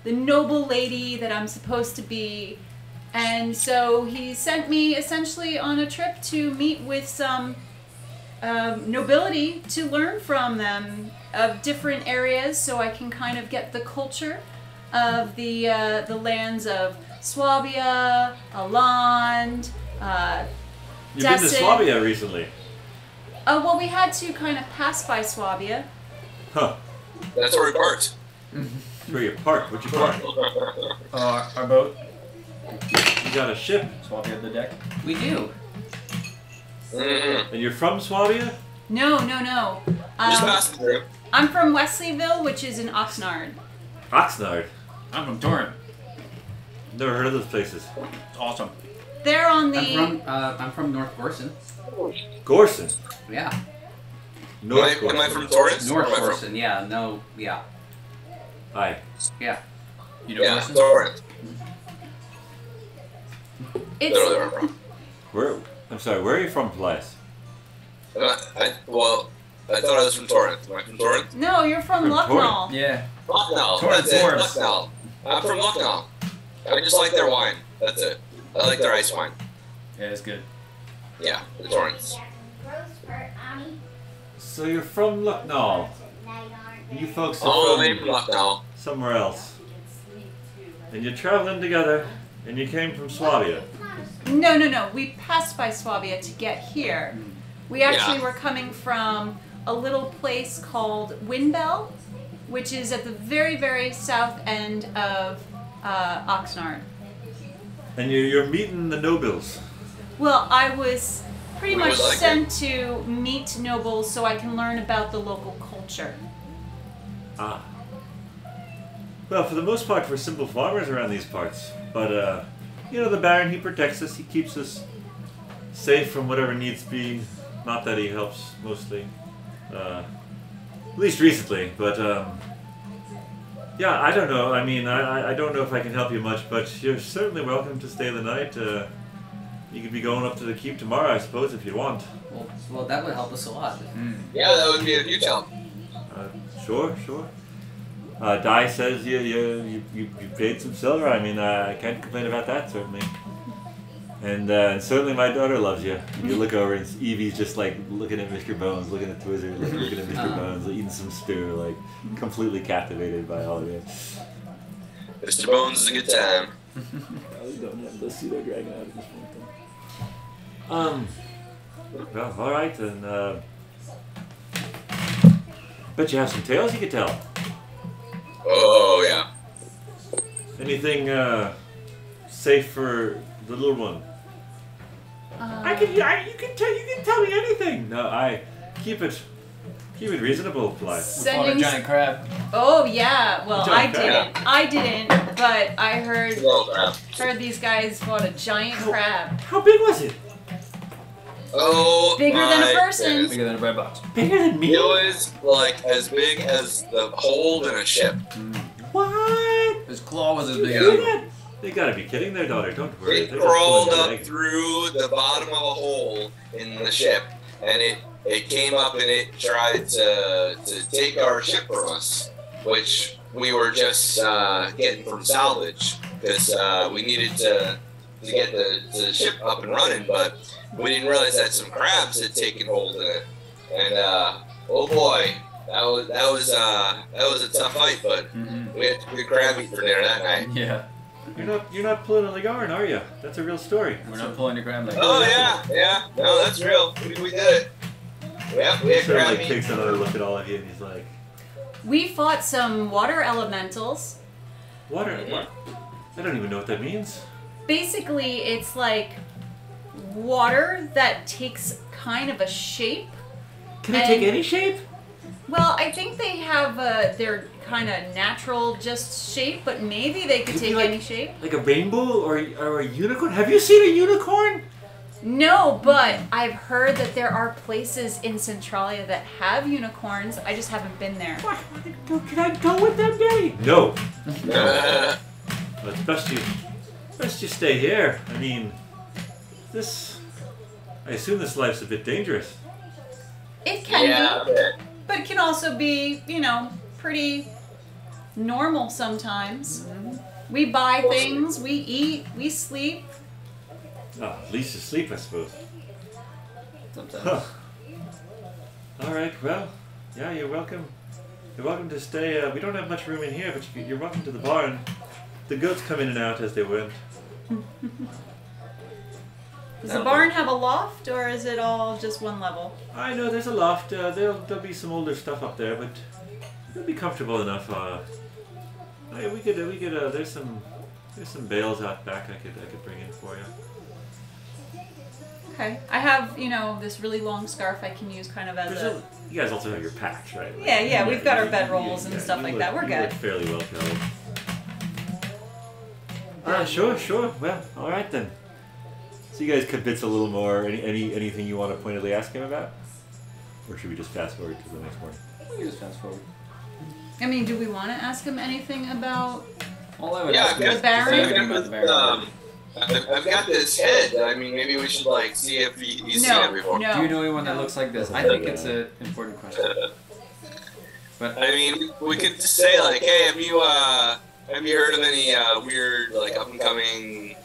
noble lady that I'm supposed to be. And so he sent me essentially on a trip to meet with some nobility to learn from them of different areas, so I can kind of get the culture of the lands of Swabia, Alland, You've been to Swabia recently. Well, we had to kind of pass by Swabia. Huh. That's where we parked. Where you park? What'd you park? Our boat. You got a ship. Swabia the deck. We do. Mm-hmm. And you're from Swabia? No. Just passing through. I'm from Wesleyville, which is in Oxnard. Oxnard. I'm from Torrent. Never heard of those places. It's awesome. They're on the... I'm from North Gorson. Gorson. Yeah. North Am I Gorson. from Torrance? North Where am I from? Gorson. Yeah. No. Yeah. Hi. Yeah. You know Yeah, Gorson? Torrance. It's... Literally where I'm from. I'm sorry, where are you from, Paelias? I thought I was from Torrance. Am I from Torrance? No, you're from From Lucknow. Yeah. Lucknow. Torrance, That's it. Torrance. Lucknow. I'm from Lucknow. I just like their wine. That's it. I like their ice wine. Yeah, it's good. Yeah, the Torrance. So you're from Lucknow. You folks are All the way from from Lucknow. somewhere else. And you're traveling together, and you came from Swabia. No. We passed by Swabia to get here. We actually were coming from a little place called Windbell, which is at the very, very south end of Oxnard. And you're meeting the nobles. Well, I was pretty We much would like sent to meet nobles so I can learn about the local culture. Ah. Well, for the most part, we're simple farmers around these parts. But, you know, the Baron, he protects us. He keeps us safe from whatever needs be. Not that he helps, mostly. At least recently. But, yeah, I don't know. I mean, I don't know if I can help you much, but you're certainly welcome to stay the night. You could be going up to the keep tomorrow, I suppose, if you want. Well, that would help us a lot. Yeah, that would be a huge help. Sure. Di says you paid some silver. I mean, I can't complain about that, certainly. And certainly my daughter loves you. You look over and Evie's just like looking at Mr. Bones, looking at Twizzard, like, looking at Mr. Bones, eating some stew, like completely captivated by all of you. Mr. Bones is a good time. Probably don't have the pseudo dragon out at this point. Well, all right then. Bet you have some tales you could tell. Oh yeah. Anything safe for the little one? You can tell me anything. No, I keep it reasonable, Blythe. Fought a giant crab. Oh yeah. Well, Giant I didn't, but I heard Well, these guys fought a giant crab. How big was it? oh, Bigger than a my person. goodness. Bigger than a bread box. Bigger than me? It was like as big as the hold in a ship. What? His claw was as big Yeah. as you. They gotta be kidding their daughter. Don't worry. It They're just crawled pulling up their leg. through the bottom of a hole in the ship, and it came up and it tried to take our ship from us, which we were just getting from salvage because we needed to get the ship up and running, but we didn't realize that some crabs had taken hold in it, and oh boy, that was a tough fight, but we had good crab meat for dinner that night. Yeah. You're not pulling a yarn, are you? That's a real story. We're not pulling your crab leg. Oh yeah, no, that's real. We did it. Yeah, we He had sort of crab like meat. takes another look at all of you and he's like, We fought some water elementals. water? What? I don't even know what that means. Basically, it's like water that takes kind of a shape. Can it take any shape? Well, I think they have their kind of natural just shape, but maybe they could Could be take like- any shape. Like a rainbow or a unicorn? Have you seen a unicorn? No, but I've heard that there are places in Centralia that have unicorns. I just haven't been there. What? Can I go with them, Daddy? No. Uh, But it's best you stay here. I mean, I assume this life's a bit dangerous. It can yeah, be, but it can also be, pretty normal sometimes. We buy things, we eat, we sleep. Oh, at least you sleep, I suppose. Sometimes. Huh. All right. Well, yeah, you're welcome. You're welcome to stay. We don't have much room in here, but you're welcome to the barn. The goats come in and out as they went. Does the barn have a loft, or is it all just one level? I know there's a loft. There'll be some older stuff up there, but it'll be comfortable enough. We could. There's some bales out back. I could bring in for you. Okay. I have, this really long scarf I can use kind of as a... You guys also have your packs, right? Like, Yeah, we've got our bedrolls and stuff like that. We're you good. look fairly well covered. Sure. Well, all right then. So you guys could bits a little more. Anything you want to pointedly ask him about, or should we just fast forward to the next morning? We can just fast forward. I mean, do we want to ask him anything about... All I would Yeah, ask I've is got- Baron? everything about the Baron. I've got this head. I mean, maybe we should see if he's seen it before. No. Do you know anyone that looks like this? I think it's an important question. But I mean, we could just say hey, have you heard of any weird up and coming,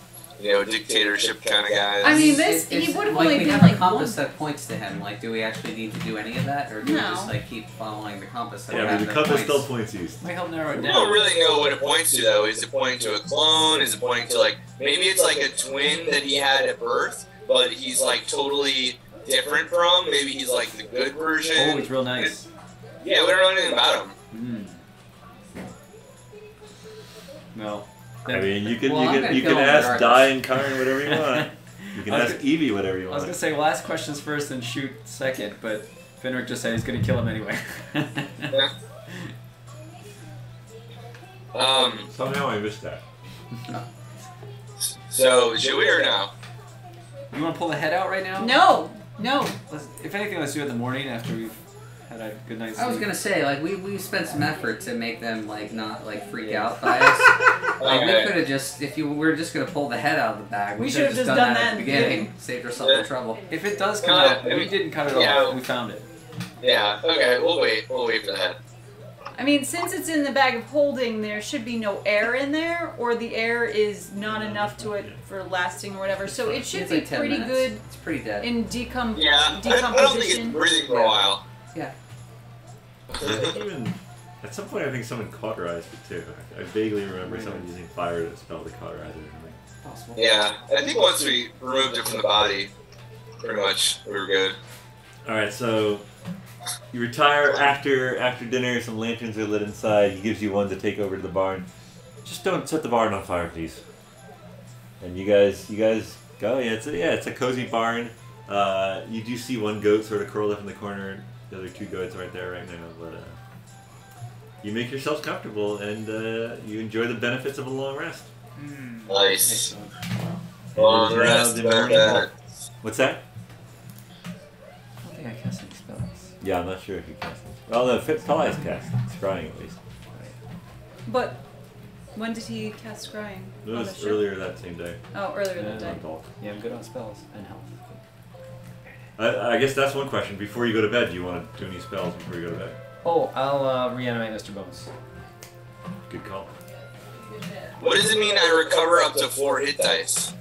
dictatorship kind of guys? I mean, It's he would have like only we been have a like compass one. that points to him. Like, do we actually need to do any of that, or do we No. just keep following the compass? That we Yeah, have but the that compass points? still points east. might help narrow it We down. don't really know what it points to though. Is it pointing to a clone? Is it pointing to maybe it's a twin that he had at birth, but he's totally different from? Maybe he's the good version. Oh, it's real nice. Yeah, we don't know anything about him. Well, I mean, you can Well, I'm gonna you kill can him ask regardless. Di and Karn whatever you want. You can I was ask Evie whatever you I was want. gonna say, well, ask questions first and shoot second, but Finric just said he's gonna kill him anyway. Somehow I missed that. So, should we or no? You want to pull the head out right now? No, no. If anything, let's do it in the morning after we've had a good night's sleep. I was gonna say, like, we spent some effort to make them, like, not, like, freak out by us. Like, we could have just, if you were just gonna pull the head out of the bag, we should have just done that at the beginning. Saved ourselves the trouble. If it does come out, we didn't cut it off. We found it. Yeah, okay, we'll wait. We'll wait for the head. I mean, since it's in the bag of holding, there should be no air in there, or the air is not enough to it for lasting or whatever. So it should It's be like 10 pretty minutes. good It's pretty dead. in Yeah, I don't think it's decomposition. breathing for a while. Yeah. Even at some point, I think someone cauterized it too. I vaguely remember someone using fire to spell to cauterize it or something. Possible. Yeah, I think once we removed it from the body, pretty much we were good. All right, so you retire after dinner. Some lanterns are lit inside. He gives you one to take over to the barn. Just don't set the barn on fire, please. And you guys go. Yeah, it's a cozy barn. You do see one goat sort of curled up in the corner. The other two goats right there right now, but you make yourselves comfortable and you enjoy the benefits of a long rest. Nice. Excellent. Long It is now rest, the better morning. than- What's that? I don't think I cast any spells. Yeah, I'm not sure if you cast it. Well, no, Paelias cast scrying at least. But when did he cast scrying? It On the was ship? earlier that same day. Oh, earlier that Yeah. day. Yeah, I'm good on spells and health. I guess that's one question. Before you go to bed, do you want to do any spells before you go to bed? Oh, I'll reanimate Mr. Bones. Good call. What does it mean I recover up to 4 hit dice?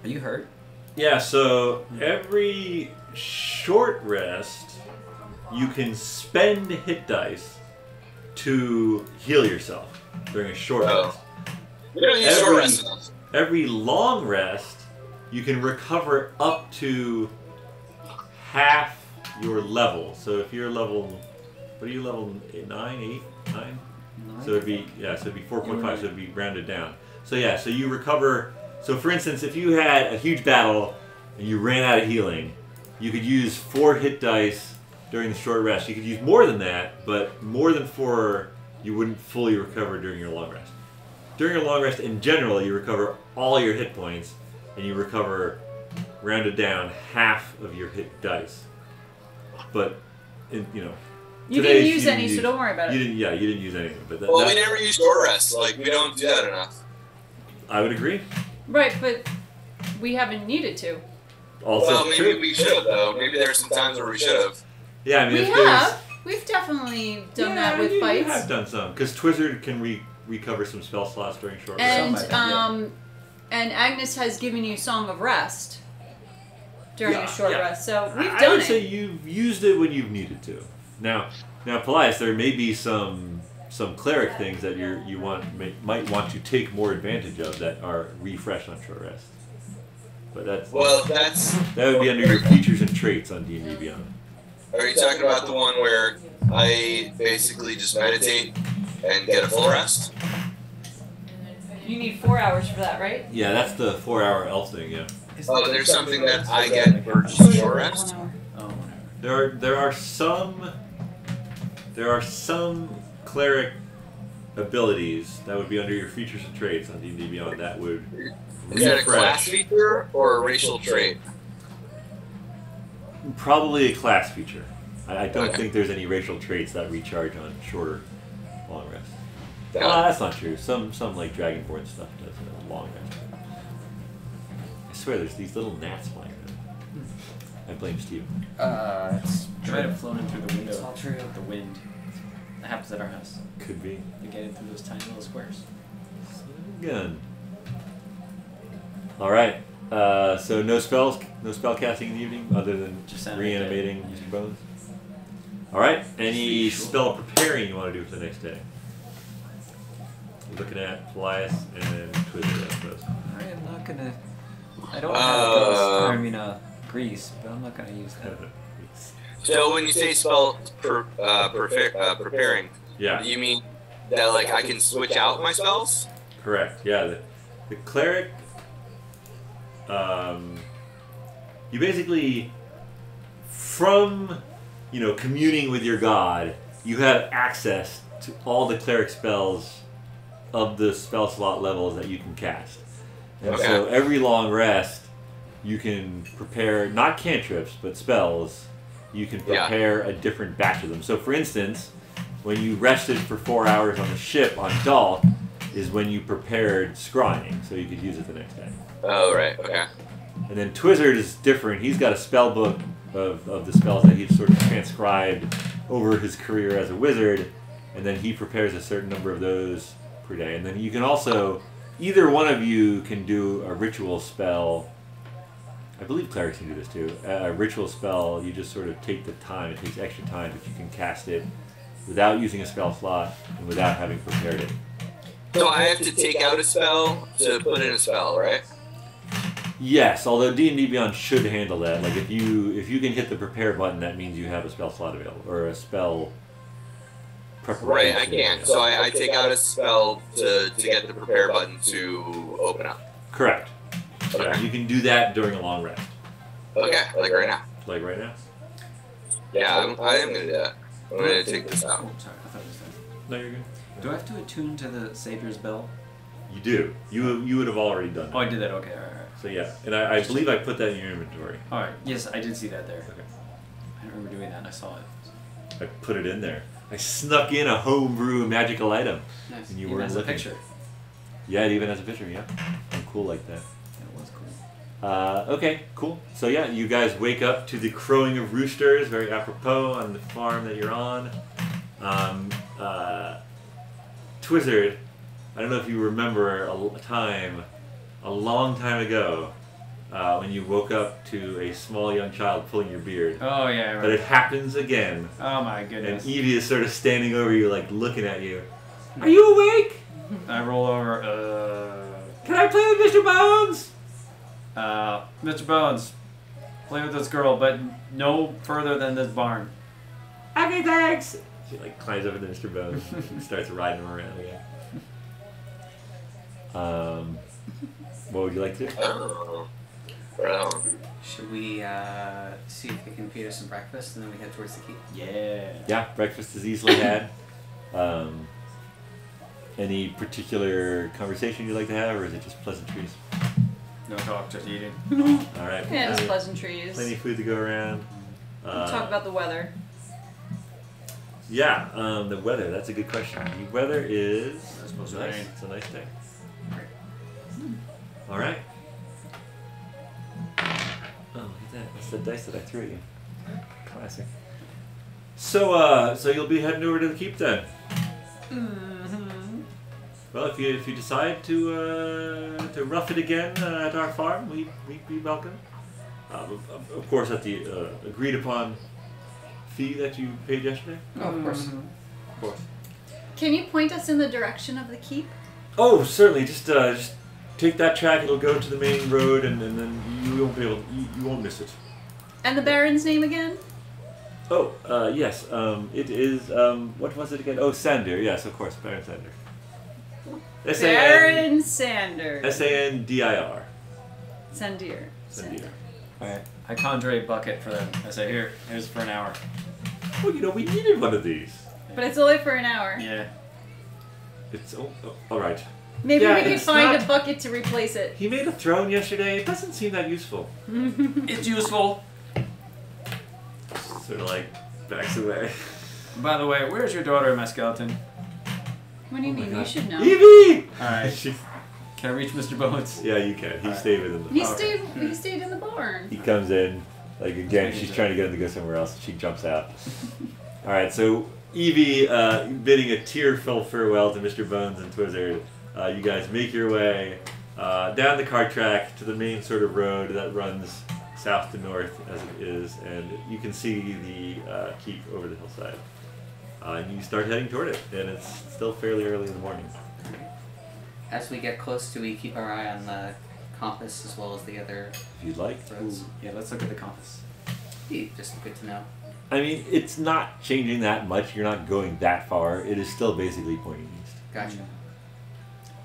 Are you hurt? Yeah, so every short rest, you can spend hit dice to heal yourself during a short Oh. rest. We don't use short rest enough. Every long rest, you can recover up to half your level. So if you're level, what are you level 9, 8, 9? So it'd be 4.5. So it'd be rounded down. So yeah, so you recover. So for instance, if you had a huge battle and you ran out of healing, you could use 4 hit dice during the short rest. You could use more than that, but more than 4, you wouldn't fully recover during your long rest. During your long rest, in general, you recover all your hit points, and you recover, rounded down, half of your hit dice. But, You today didn't use any, so don't worry about You it. didn't use anything. But Well, we never use short rest. Like, we don't do that enough. I would agree. Right, but we haven't needed to. Also Well, maybe true. we should have, though. Maybe there are some times where we should have. Yeah, I mean, We if there's- have. We've definitely done that with you fights. have done some because Twizzard can recover some spell slots during short And rest. and Agnes has given you Song of Rest during Yeah, a short yeah. rest, so we've I done would it. say you've used it when you've needed to. Now, Paelias, there may be some cleric things that might want to take more advantage of that are refreshed on short rest. But that would be under your features and traits on D&D Beyond. Are you talking about the one where I basically just meditate and get a full rest? You need 4 hours for that, right? Yeah, that's the 4-hour elf thing. Yeah, Oh, there's something that I get for just short rest? 1 hour. Oh, whatever. there are some cleric abilities that would be under your features and traits on D&D Beyond that would Is that a class refresh. feature or a racial trait? Probably a class feature. I don't Okay. think there's any racial traits that recharge on shorter long rests. Yeah. Well, that's not true. Some like Dragonborn stuff does a long rest. I swear, there's these little gnats flying around. I blame Steve. It's It might have flown in through the window. It's all true. With the wind. That happens at our house. Could be. They get in through those tiny little squares. Gun. All right. So no spell casting in the evening other than Just animate reanimating it. Mr. Bones. All right. Any spell preparing you want to do for the next day? You're looking at Paelias and Twizzard, I suppose. I am not gonna. I don't have grease, but I'm not gonna use that. So when you say spell preparing, Yeah. you mean that like I can switch out my spells? Correct. Yeah, the cleric. You basically, from communing with your god, you have access to all the cleric spells of the spell slot levels that you can cast. And so every long rest, you can prepare not cantrips but spells. You can prepare a different batch of them. So, for instance, when you rested for 4 hours on the ship on Dalk, is when you prepared scrying, so you could use it the next day. Oh, right, okay. And then Twizzard is different. He's got a spell book of the spells that he's sort of transcribed over his career as a wizard, and then he prepares a certain number of those per day. And then you can also, either one of you can do a ritual spell. I believe clerics can do this too. A ritual spell, you just sort of take the time. It takes extra time, but you can cast it without using a spell slot and without having prepared it. So I have to take out a spell to put in a spell, right? Yes, although D&D Beyond should handle that. Like if you can hit the prepare button, that means you have a spell slot available or a spell preparation. Right, I can't. So I take out a spell to get the prepare button to open up. Correct. Okay. Yeah, you can do that during a long rest. Okay, like right now. Like right now? Yeah, I am gonna do that. I'm gonna take this out. Oh, sorry, I thought it was done. No, you're good. Do I have to attune to the Savior's Bell? You do. You would have already done Oh, that. I did that. Okay, alright. So yeah, and I believe I put that in your inventory. Alright, yes, I did see that there. Okay. I don't remember doing that and I saw it. I put it in there. I snuck in a homebrew magical item. Nice. And you Even weren't as a looking. picture. Yeah, it even has a picture, yeah. I'm cool like that. It was cool. Okay, cool. So yeah, you guys wake up to the crowing of roosters, very apropos on the farm that you're on. Twizzard, I don't know if you remember a time, a long time ago, when you woke up to a small young child pulling your beard. Oh, yeah, right. But it happens again, Oh my and goodness. Evie is sort of standing over you, like looking at you. Are you awake? I roll over, Can I play with Mr. Bones? Mr. Bones, play with this girl, but no further than this barn. Okay, thanks. She like climbs over to Mr. Bones and starts riding him around again. What would you like to do? Oh. Right. Should we see if we can feed us some breakfast and then we head towards the keep? Yeah. Yeah, breakfast is easily had. Any particular conversation you'd like to have, or is it just pleasantries? No talk, just eating. All right. Yeah, it's plenty pleasantries. of food to go around. Talk about the weather. Yeah, the weather. That's a good question. The weather is It's supposed to nice. rain. It's a nice day. All right. Oh, look at that. That's the dice that I threw at you. Classic. So, so you'll be heading over to the keep then. Mm-hmm. Well, if you decide to rough it again at our farm, we'd be welcome. Of course, at the agreed upon fee that you paid yesterday. Oh, of course. Of course. Can you point us in the direction of the keep? Oh, certainly. Just take that track. It'll go to the main road, and then you won't be able. You won't miss it. And the Baron's name again? Oh, yes. It is. What was it again? Oh, Sander. Yes, of course, Baron Sander. Baron Sanders. Sandir. Sandir. Sandir. Alright. I conjure a bucket for them. I say, here's for an hour. Oh, we needed one of these. But it's only for an hour. Yeah. It's all right. Maybe Yeah, we could it's find not- a bucket to replace it. He made a throne yesterday. It doesn't seem that useful. It's useful. Sort of like backs away. By the way, where's your daughter, my skeleton? What do you Oh my mean? God. You should know. Evie! Alright. She- Can I reach Mr. Bones? yeah, you can. He stayed with him. He Okay. stayed in the barn. He comes in, like again, she's trying to get him to go somewhere else. She jumps out. All right, so Evie, bidding a tearful farewell to Mr. Bones and Twizzard, you guys make your way down the cart track to the main sort of road that runs south to north as it is, and you can see the keep over the hillside. And you start heading toward it, and it's still fairly early in the morning. As we get close to, we keep our eye on the compass as well as the other If you'd like. roads. Yeah, let's look at the compass. Just good to know. I mean, it's not changing that much. You're not going that far. It is still basically pointing east. Gotcha.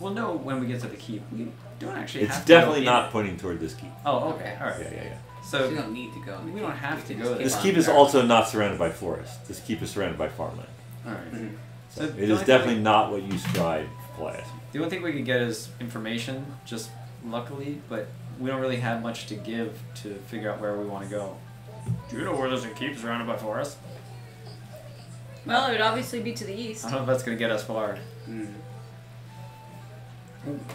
We'll know when we get to the keep. We don't actually It's have to go definitely in not it. pointing toward this keep. Oh, okay. All right. Yeah. So we So don't need to go. in the we don't keep. have to can go just there. This on keep is there. also not surrounded by forest. This keep is surrounded by farmland. all right. Mhm. So It is definitely not what you strive for. The only thing we could get is information, just luckily, but we don't really have much to give to figure out where we want to go. Do you know where there's a keep surrounded by forest? Well, it would obviously be to the east. I don't know if that's gonna get us far. Mm.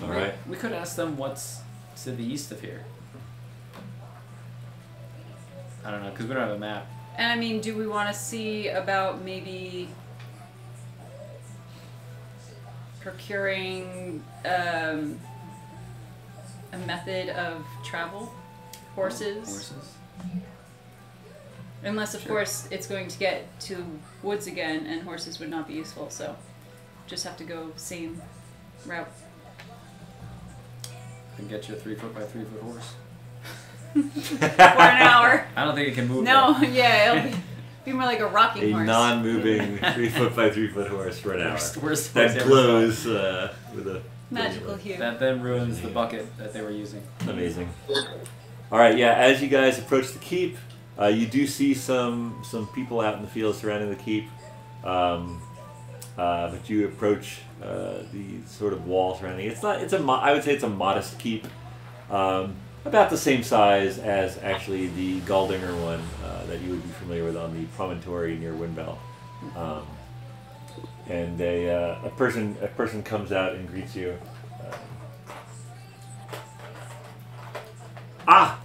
All right. We could ask them what's to the east of here. I don't know, because we don't have a map. And I mean, do we want to see about maybe procuring a method of travel? Horses? Unless, of Sure. course, it's going to get to woods again and horses would not be useful, so just have to go same route. Can get you a 3 foot by 3 foot horse. For an hour. I don't think it can move. No, though. yeah, it'll be more like a rocking A horse. non-moving 3 foot by 3 foot horse for an hour. Worst horse That ever glows with a Magical hue. found. That then ruins the bucket that they were using. Amazing. All right, yeah. As you guys approach the keep, you do see some people out in the field surrounding the keep, but you approach the sort of wall surrounding it. It's not. I would say it's a modest keep, about the same size as actually the Galdinger one that you would be familiar with on the promontory near Windbell. And a person comes out and greets you.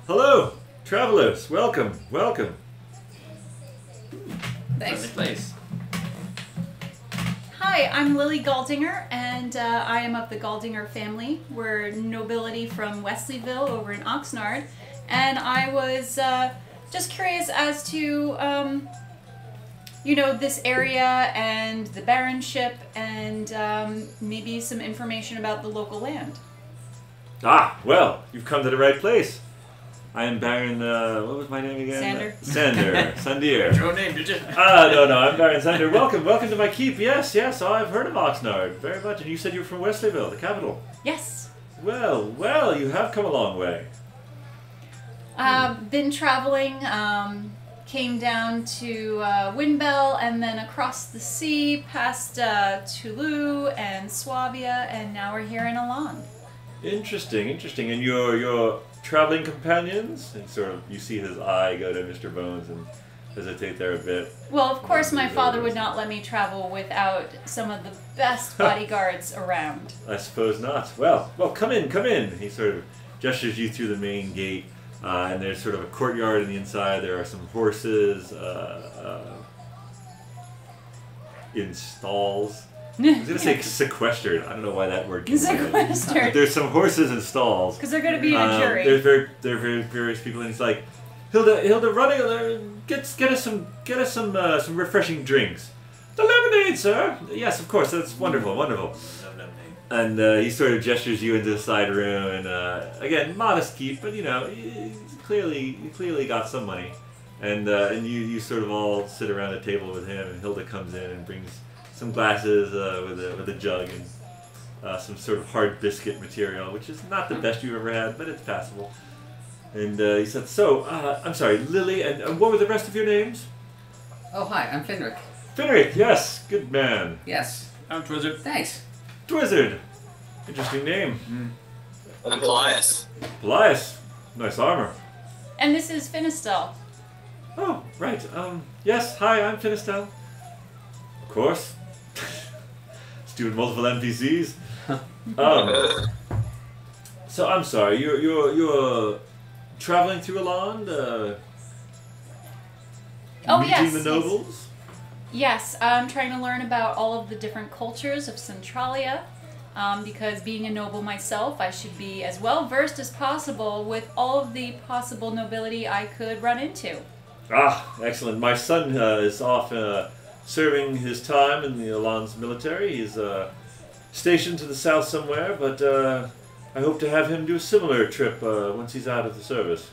Hello, travelers. Welcome. Thanks. Friendly place. Hi, I'm Lily Galdinger, and I am of the Galdinger family. We're nobility from Wesleyville over in Oxnard, and I was just curious as to, this area and the baronship, and maybe some information about the local land. Well, you've come to the right place. I am Baron, what was my name again? Sander. Sandir. Your name, did you? No, I'm Baron Sander. Welcome to my keep. Yes, I've heard of Oxnard very much. And you said you were from Wesleyville, the capital. Yes. Well, you have come a long way. Been traveling, came down to Windbell, and then across the sea, past Toulouse and Swabia, and now we're here in Alland. Interesting. And your traveling companions? And sort of, you see his eye go to Mr. Bones and hesitate there a bit. Well, of course, my father would not let me travel without some of the best bodyguards around. I suppose not. Well, come in. He sort of gestures you through the main gate, and there's sort of a courtyard on the inside. There are some horses in stalls. I was gonna say sequestered. I don't know why that word came in. But Sequestered. there's some horses in stalls. Because they're going to be in a jury. There's very various people, and he's like, Hilda, running, get us some refreshing drinks. The lemonade, sir. Yes, of course. That's wonderful. And he sort of gestures you into the side room, and again, modest keep, but you clearly got some money, and you sort of all sit around a table with him, and Hilda comes in and brings some glasses with a jug and some sort of hard biscuit material, which is not the best you've ever had, but it's passable. And he said, "So, I'm sorry, Lily, and what were the rest of your names?" Oh, hi, I'm Finric. Finric, yes, good man. Yes. I'm Twizzard. Thanks. Twizzard, interesting name. I'm Paelias. Paelias, nice armor. And this is Finistel. Oh, right. Yes, hi, I'm Finistel. Of course. It's doing multiple NPCs. So I'm sorry, you're traveling through Alland, meeting yes, the nobles? Yes, I'm trying to learn about all of the different cultures of Centralia, because being a noble myself, I should be as well versed as possible with all of the possible nobility I could run into. Excellent. My son is off serving his time in the Alland's military. He's stationed to the south somewhere, but I hope to have him do a similar trip once he's out of the service.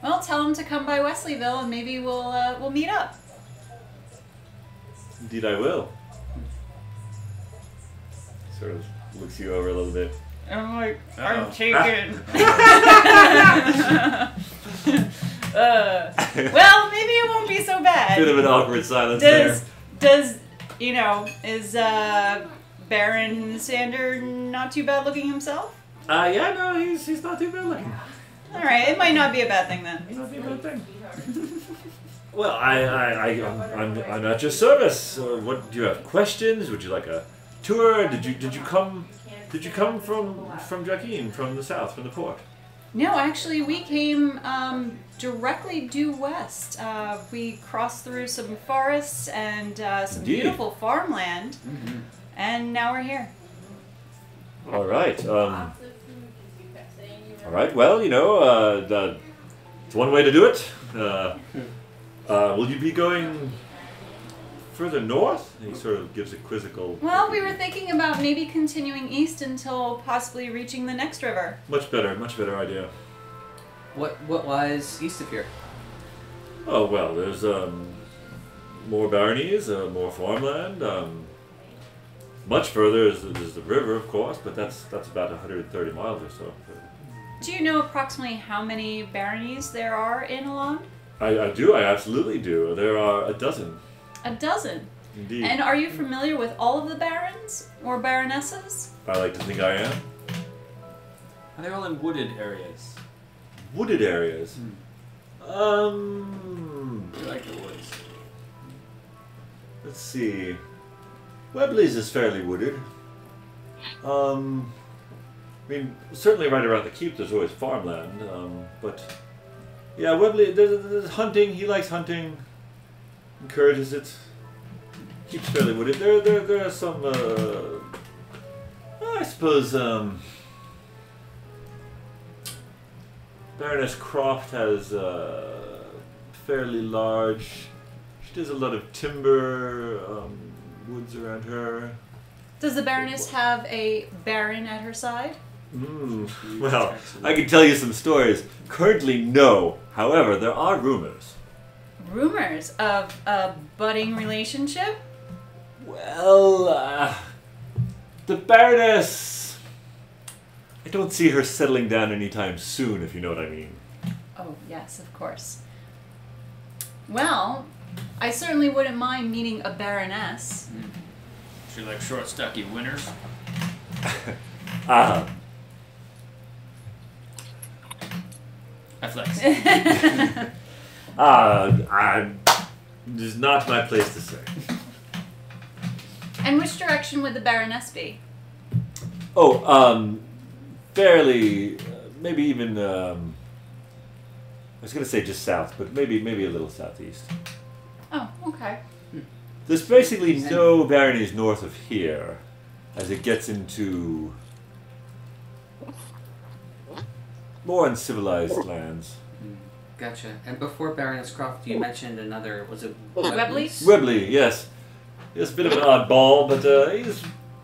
Well, tell him to come by Wesleyville, and maybe we'll meet up. Indeed I will. Sort of looks you over a little bit. I'm like, Uh-oh. I'm taken. Well, maybe it won't be so bad. Bit of an awkward silence there. Does is Baron Sander not too bad looking himself? Yeah, no, he's not too bad looking. All right, it might not be a bad thing then. Not be a bad thing. Well, I'm at your service. What do you have? Questions? Would you like a tour? Did you come from Joaquin, from the south, from the port? No, actually, we came directly due west. We crossed through some forests and some Indeed. beautiful farmland, and now we're here. All right. All right. Well, it's one way to do it. Will you be going further north? He sort of gives a quizzical. Well, we were thinking about maybe continuing east until possibly reaching the next river. Much better idea. What lies east of here? Oh well, there's more baronies, more farmland. Much further is the river, of course, but that's about 130 miles or so. Do you know approximately how many baronies there are in Alland? I do. I absolutely do. There are a dozen. A dozen. Indeed. And are you familiar with all of the barons or baronesses? I like to think I am. Are they all in wooded areas? Wooded areas. I like the woods. Let's see. Webley's is fairly wooded. I mean, certainly right around the keep there's always farmland, but yeah, Webley, there's hunting. He likes hunting, encourages it. Keeps fairly wooded. There are some, I suppose, Baroness Croft has fairly large. She does a lot of timber, woods around her. Does the baroness have a baron at her side? Well, I can tell you some stories. Currently, no. However, there are rumors. Rumors of a budding relationship? Well, the Baroness... I don't see her settling down anytime soon, if you know what I mean. Oh, yes, of course. Well, I certainly wouldn't mind meeting a baroness. She like short, stocky winters. Ah. I flex. It is not my place to say. And which direction would the baroness be? Oh, fairly, maybe even, I was going to say just south, but maybe a little southeast. Oh, okay. There's basically no baronies north of here, as it gets into more uncivilized lands. Gotcha. And before Baroness Croft, you mentioned another, was it Webley? Webley, yes. He's a bit of an oddball, but he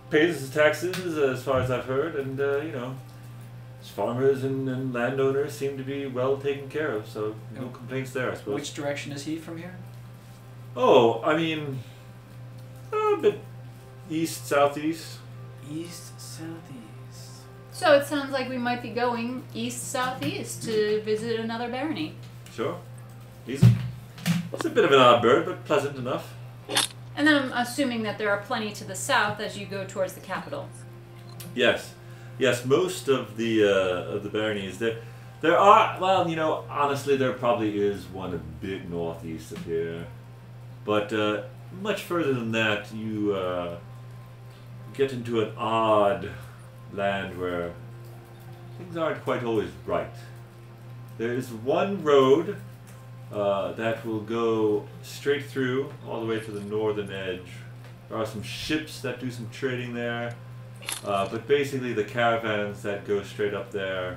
pays his taxes, as far as I've heard, and, his farmers and landowners seem to be well taken care of, so no complaints there, I suppose. Which direction is he from here? Oh, I mean, a bit east, southeast. East, southeast. So it sounds like we might be going east-southeast to visit another barony. Sure. He's a bit of an odd bird, but pleasant enough. And then I'm assuming that there are plenty to the south as you go towards the capital. Yes. Yes, most of the baronies, there are, well, honestly, there probably is one a bit northeast of here. But much further than that, you get into an odd land where things aren't quite always right. There is one road that will go straight through all the way to the northern edge. There are some ships that do some trading there, but basically the caravans that go straight up there,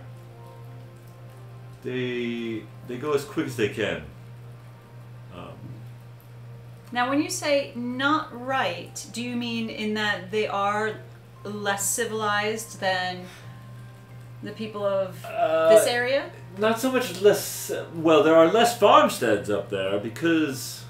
they go as quick as they can. Now, when you say not right, do you mean in that they are less civilized than the people of this area? Not so much less. Well, there are less farmsteads up there because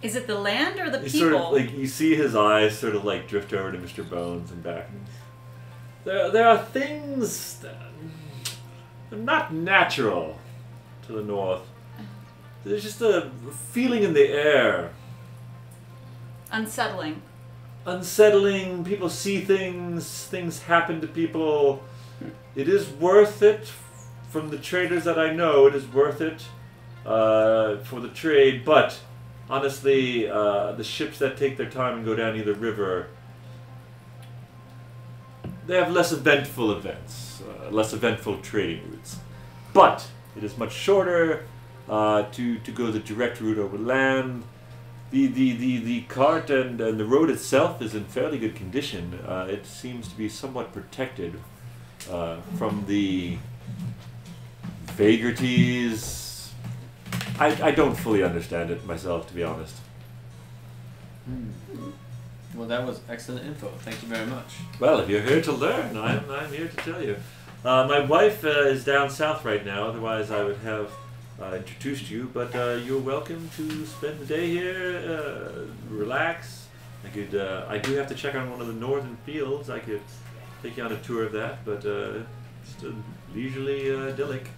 Is it the land or the He people? sort of like you see his eyes sort of like drift over to Mr. Bones and back. There are things that are not natural to the north. There's just a feeling in the air. Unsettling. Unsettling. People see things. Things happen to people. It is worth it. From the traders that I know, it is worth it for the trade. But honestly, the ships that take their time and go down either river, they have less eventful events, less eventful trading routes. But it is much shorter to go the direct route over land. The cart and the road itself is in fairly good condition. It seems to be somewhat protected from the vagaries. I don't fully understand it myself, to be honest. Well, that was excellent info. Thank you very much. Well, if you're here to learn, I'm here to tell you. My wife is down south right now, otherwise I would have introduced you, but you're welcome to spend the day here, relax. I do have to check on one of the northern fields. I could take you on a tour of that, but just a leisurely idyllic.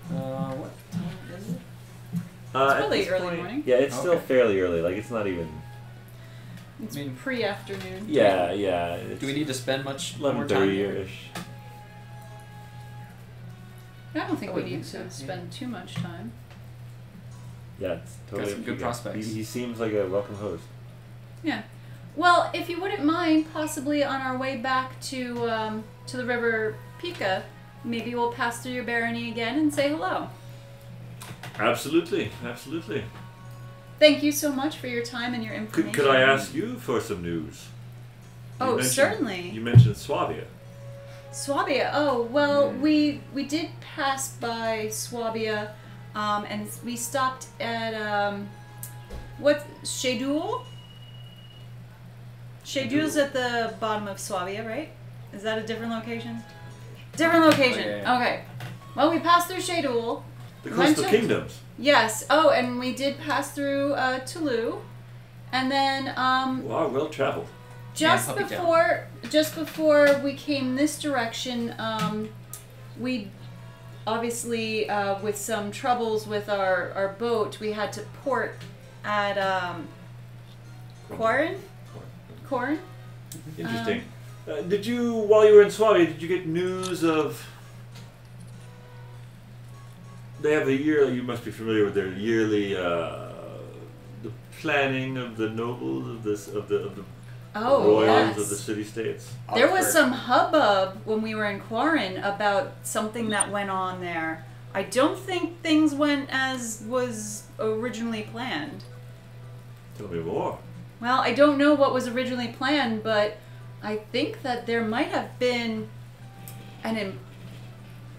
What time is it? It's At really this early point- morning. Yeah, it's still Okay. fairly early. Like, it's not even... It's I mean- pre-afternoon. Yeah, yeah. It's Do we need to spend much more time 11:30 here? ish. I don't think I we would need think to so, spend too much time. Yeah, it's totally some up to good you guys. prospects. He seems like a welcome host. Yeah. Well, if you wouldn't mind, possibly on our way back to the River Pika, maybe we'll pass through your barony again and say hello. Absolutely, absolutely. Thank you so much for your time and your information. Could I ask you for some news? You Oh, mentioned- certainly. You mentioned Swabia. Swabia. Oh, well, we did pass by Swabia, and we stopped at what Shedul? Shedul's at the bottom of Swabia, right? Is that a different location? Different location. Oh, yeah. Okay. Well, we passed through Shedul. The Went Coastal to- Kingdoms. Yes. Oh, and we did pass through Toulouse, and then Wow, well traveled. just Puppy Town. before we came this direction, we obviously with some troubles with our boat, we had to port at Quarren. Interesting. Did you, while you were in Swabia, did you get news of? They have a yearly. You must be familiar with their yearly. The planning of the nobles of this of the Oh, royals yes. of the city-states. There was some hubbub when we were in Quarren about something that went on there. I don't think things went as was originally planned. Tell me more. Well, I don't know what was originally planned, but I think that there might have been an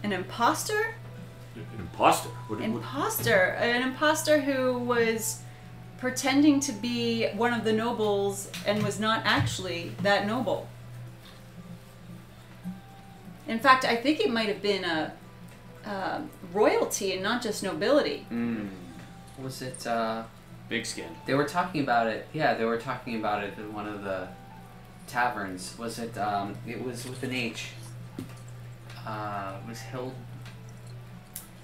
imposter? An imposter. What, An imposter who was pretending to be one of the nobles and was not actually that noble. In fact, I think it might have been a royalty and not just nobility. Was it, Big skin. they were talking about it, yeah, they were talking about it in one of the taverns. Was it, it was with an H. It was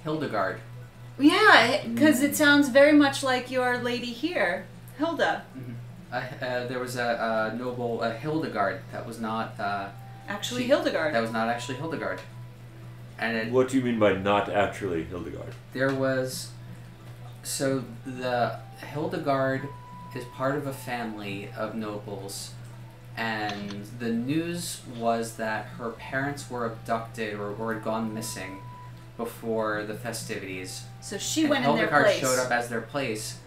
Hildegard. Yeah, because it sounds very much like your lady here, Hilda. There was a noble, Hildegard, that was not, Actually, She- Hildegard. that was not actually Hildegard. And it, What do you mean by not actually Hildegard? there was, so the Hildegard is part of a family of nobles, and the news was that her parents were abducted or had gone missing before the festivities. So she And went in their Hildegard place. showed up as their place,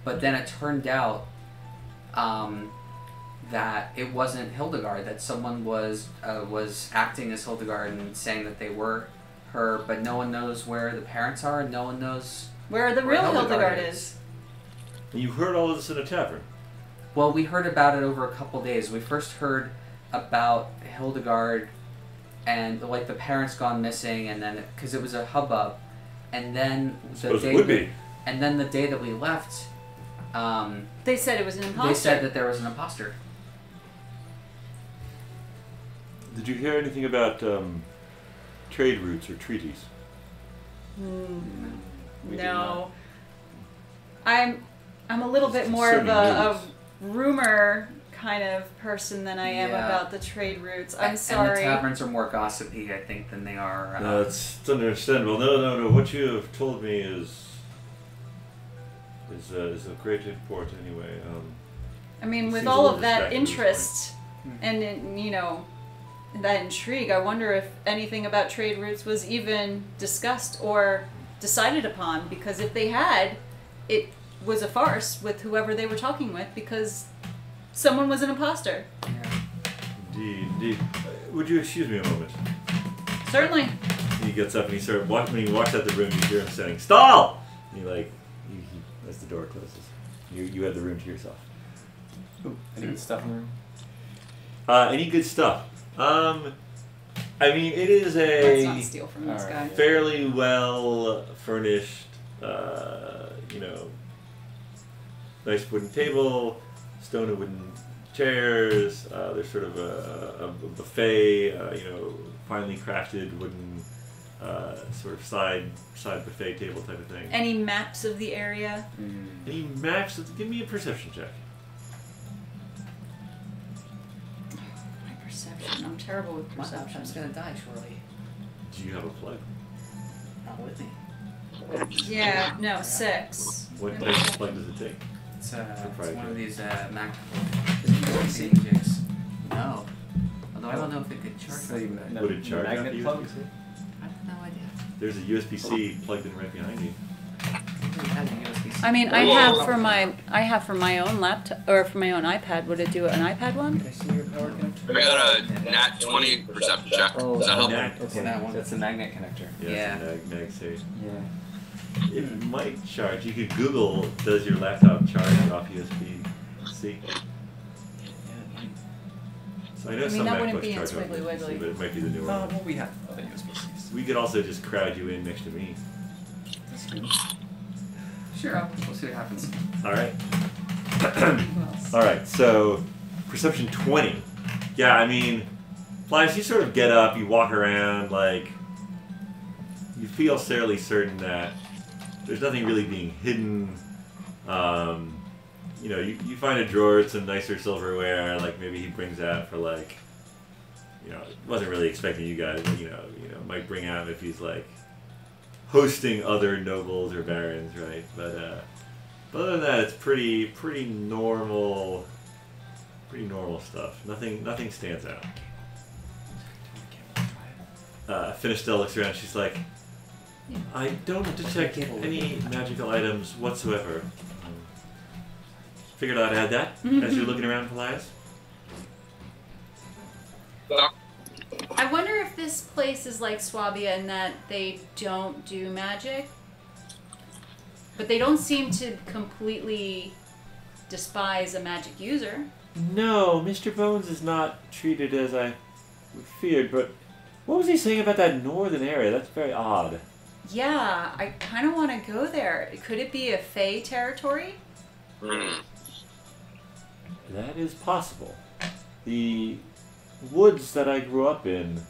but then it turned out that it wasn't Hildegard. That someone was acting as Hildegard and saying that they were her, but no one knows where the parents are, and no one knows Where the where real Hildegard is. And you heard all of this in a tavern. Well, we heard about it over a couple days. We first heard about Hildegard and like the parents gone missing, and then because it was a hubbub, and then the Suppose day it would be. And then the day that we left, They said it was an imposter. they said that there was an imposter. Did you hear anything about trade routes or treaties? We did No. I'm a little bit It's more of concerning a rumor kind of person than I am Yeah. about the trade routes. I'm And sorry. the taverns are more gossipy, I think, than they are. No, it's understandable. No. What you have told me is of great import anyway. I mean, with Seems a all little of that distracting at this interest point. and you know, that intrigue, I wonder if anything about trade routes was even discussed or decided upon. Because if they had, it was a farce with whoever they were talking with, because someone was an imposter. Indeed. Would you excuse me a moment? Certainly. He gets up and when he walks out the room, you hear him saying, "Stall!" And he as the door closes, you have the room to yourself. Ooh, any good stuff in the room? Any good stuff? I mean, it is Let's not a steal from this Alright. guy. fairly well furnished, nice wooden table, stone and wooden chairs. There's sort of a buffet, finely crafted wooden sort of side buffet table type of thing. Any maps of the area? Any maps? Give me a perception check. My perception. I'm terrible with My perception. laptop's gonna die shortly. Do you have a plug? Not with me. Yeah, no, 6. What type of plug does it take? It's one Proprietary. of these Mac USB-C? jigs. No. Although I don't know if it could charge. Would it charge magnet after plug? USB-C? I have no idea. There's a USB-C plugged in right behind you. It has a USB-C. I mean, I Whoa. have for my own laptop or for my own iPad. Would it do an iPad one? Can I see your power connector? I got a nat 20 perception check. Oh, Does that help? Nat- Okay, that one. that's the magnet connector. Yeah. It's a MagSafe. Yeah. It might charge. You could Google, does your laptop charge off USB-C? So I know some that wouldn't MacBooks be charge off Wiggly USB-C, Wiggly. but it might be the newer one. Well, we have other USB-Cs. We could also just crowd you in next to me. That's good. Sure, we'll see what happens. All right. Who else? All right. So, perception 20. Yeah, I mean, Paelias, you sort of get up, you walk around, like you feel fairly certain that there's nothing really being hidden. You find a drawer with some nicer silverware, like maybe he brings out for wasn't really expecting you guys, but might bring out if he's like hosting other nobles or barons, right? But other than that, it's pretty normal stuff. Nothing stands out. Finistelle looks around. She's like, I don't detect any magical items whatsoever. Figured I'd add that as you're looking around, Paelias. I wonder if this place is like Swabia in that they don't do magic, but they don't seem to completely despise a magic user. No, Mr. Bones is not treated as I feared, but what was he saying about that northern area? That's very odd. Yeah, I kind of want to go there. Could it be a Fey territory? That is possible. The woods that I grew up in,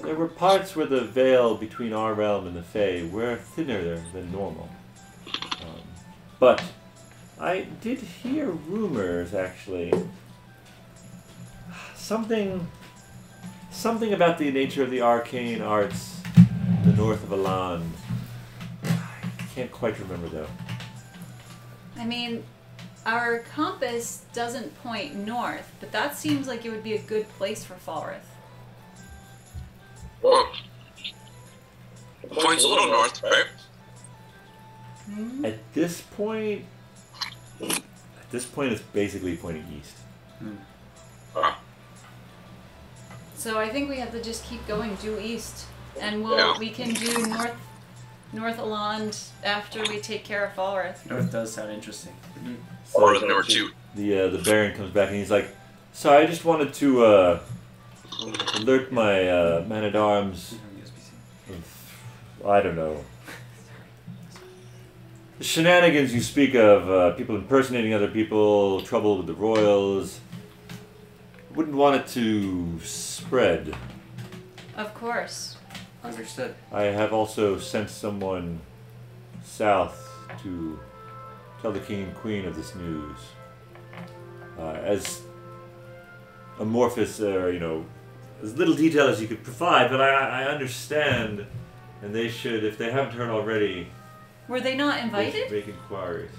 there were parts where the veil between our realm and the Fae were thinner than normal. But I did hear rumors, actually. Something about the nature of the arcane arts in the north of Alland. I can't quite remember, though. I mean, our compass doesn't point north, but that seems like it would be a good place for Falrith. Well, points a little north, right? At this point, it's basically pointing east. So I think we have to just keep going due east, and Yeah. we can do North Alland after we take care of Falrith. North does sound interesting. So Or number 2. the Baron comes back and he's like, "So I just wanted to alert my man-at-arms USB-C. of, I don't know, The shenanigans you speak of, people impersonating other people, trouble with the royals, wouldn't want it to spread. Of course. Understood. I have also sent someone south to tell the king and queen of this news. As amorphous, as little detail as you could provide, but I understand, and they should, if they haven't heard already, Were they not they invited? should make inquiries.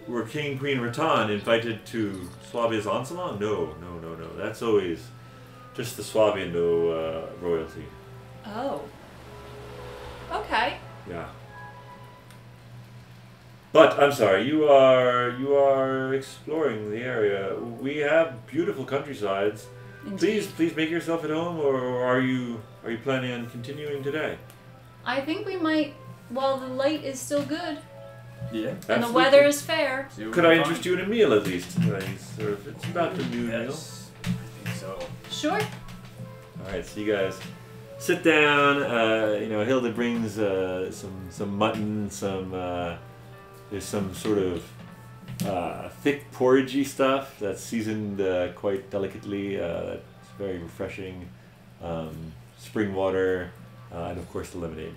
Were King and Queen Rattan invited to Swabia's Onsalon? No. That's always just the Swabian, no royalty. Oh. Okay. Yeah. But I'm sorry, you are exploring the area. We have beautiful countrysides. Indeed. Please make yourself at home, or are you planning on continuing today? I think we might, while the light is still good Yeah. and the Absolutely. weather is fair. See what Could we I can interest you in a meal at least? It's about the noon meal. Yes. I think so. Sure. All right, so you guys sit down. Hilda brings some mutton, there's some sort of thick porridgey stuff that's seasoned quite delicately. That's very refreshing. Spring water, and of course the lemonade.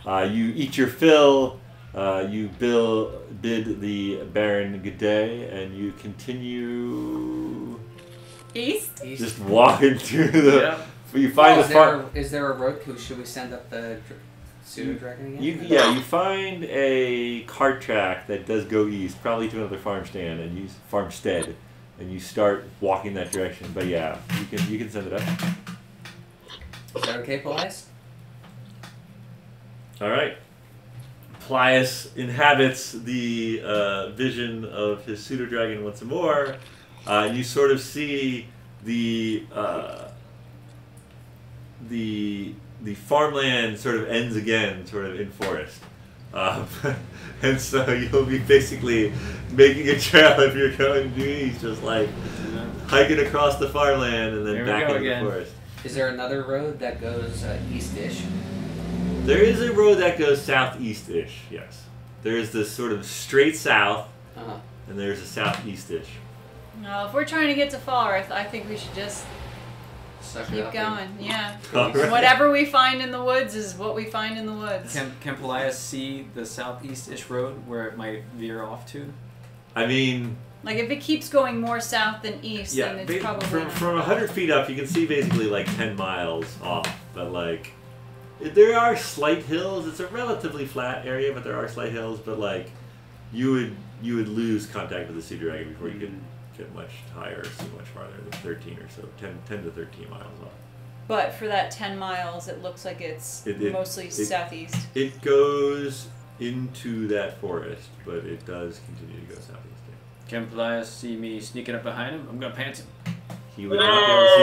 You eat your fill. You bid the Baron good day, and you continue East? East. just walking through the. Yeah. You find is, the farm. is there a road? Should we send up the pseudo dragon again? You find a cart track that does go east, probably to another farmstead, and you start walking that direction. But yeah, you can send it up. Is that okay, Paelias? All right. Paelias inhabits the vision of his pseudo dragon once more. You sort of see the farmland sort of ends again, sort of in forest. And so you'll be basically making a trail if you're going due east, just like hiking across the farmland and then Here we back go into again. the forest. Is there another road that goes east-ish? There is a road that goes southeast-ish, yes. There is this sort of straight south, Uh-huh. and there's a southeast-ish. No, if we're trying to get to Falrith, I think we should just Suck it keep up going. Yeah. All right. Whatever we find in the woods is what we find in the woods. Can Paelias see the southeast-ish road where it might veer off to? I mean, Like if it keeps going more south than east, yeah, then it's probably from 100 feet up, you can see basically like 10 miles off. But like, there are slight hills. It's a relatively flat area, but there are slight hills. But like, you would lose contact with the sea dragon before you could get much higher, so much farther than 13 or so, 10 to 13 miles off. But for that 10 miles, it looks like it's mostly southeast. It goes into that forest, but it does continue to go southeast. Can Paelias see me sneaking up behind him? I'm gonna pants him. He would not be able to see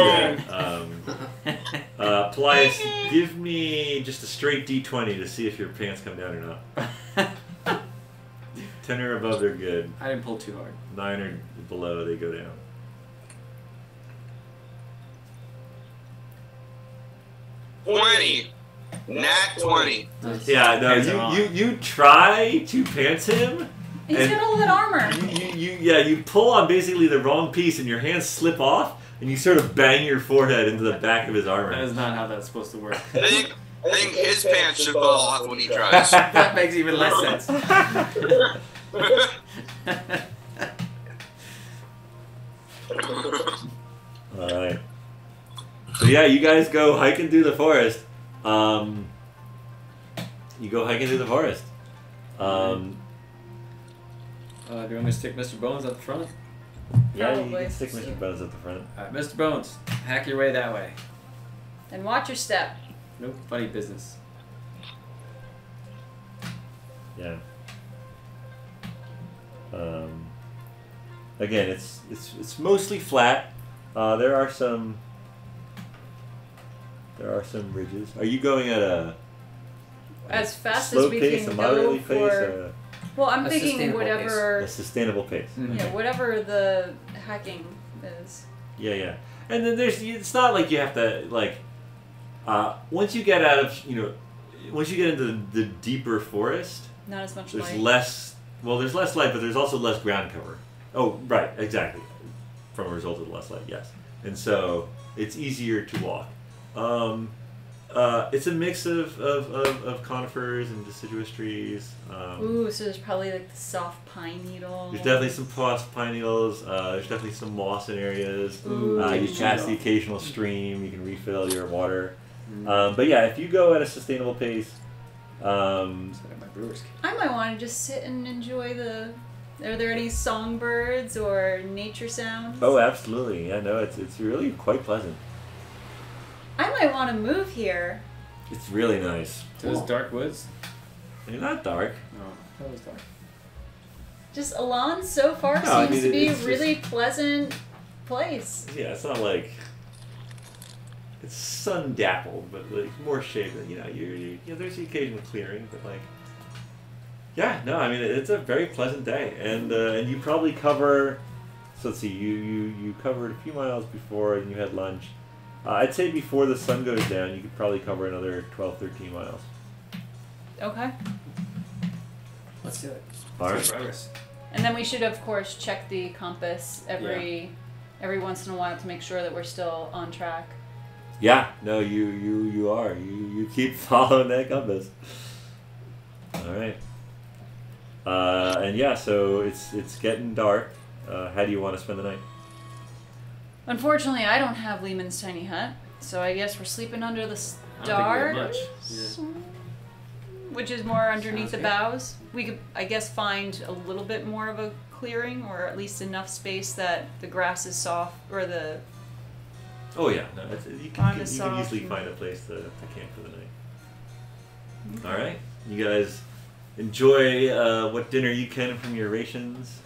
that. Paelias, give me just a straight D20 to see if your pants come down or not. 10 or above, they're good. I didn't pull too hard. 9 or below, they go down. Nat 20. Nice. Yeah, no, Pants are on. you try to pants him. He's and got all that armor. you pull on basically the wrong piece, and your hands slip off, and you sort of bang your forehead into the back of his That armor. is not how that's supposed to work. I think his pants should fall off when he tries. That makes even less sense. Alright. So yeah, you guys go hiking through the forest. You go hiking through the forest. Do you want me to stick Mr. Bones up front? Yeah, you Probably. can stick Mr. Bones at the front. Alright, Mr. Bones, hack your way that way. And watch your step. Nope, funny business. Yeah. Again, it's mostly flat. There are some ridges. Are you going at a As fast slow as we pace, can a moderately go pace, for. Well, I'm A thinking sustainable whatever. a sustainable pace? Yeah, whatever the hacking is. Yeah. And then it's not like you have to like once you get out of once you get into the deeper forest, Not as much there's light. less. Well, there's less light, but there's also less ground cover. Oh, right, exactly. From a result of the less light, yes. And so it's easier to walk. It's a mix of conifers and deciduous trees. Ooh, so there's probably like the soft pine needle. There's definitely some pine needles. There's definitely some moss in areas. Ooh. You pass the occasional stream. You can refill your water. But yeah, if you go at a sustainable pace, My brewer's kit. I might want to just sit and enjoy the. Are there any songbirds or nature sounds? oh, absolutely. Yeah, no, it's really quite pleasant. I might want to move here. It's really nice. To those dark woods? They're not dark. No, that was dark. Just Alland so far No, I seems mean, to be a it's just- really pleasant place. Yeah, it's not like it's sun dappled, but like more shaded. You know, there's the occasional clearing, but like, yeah, no, I mean it's a very pleasant day, and you probably cover. So let's see, you covered a few miles before, and you had lunch. I'd say before the sun goes down, you could probably cover another 12, 13 miles. Okay. Let's do it. All right. Progress. And then we should, of course, check the compass every once in a while to make sure that we're still on track. Yeah, no, you are. You keep following that compass. All right. And yeah, so it's getting dark. How do you want to spend the night? Unfortunately, I don't have Lehman's tiny hut, so I guess we're sleeping under the I don't think we have stars, much. which is more underneath Sounds the good. boughs. We could, I guess, find a little bit more of a clearing, or at least enough space that the grass is soft, or the. Oh yeah, no, you On can the easily soft- find a place to camp for the night. All right, you guys enjoy what dinner you can from your rations,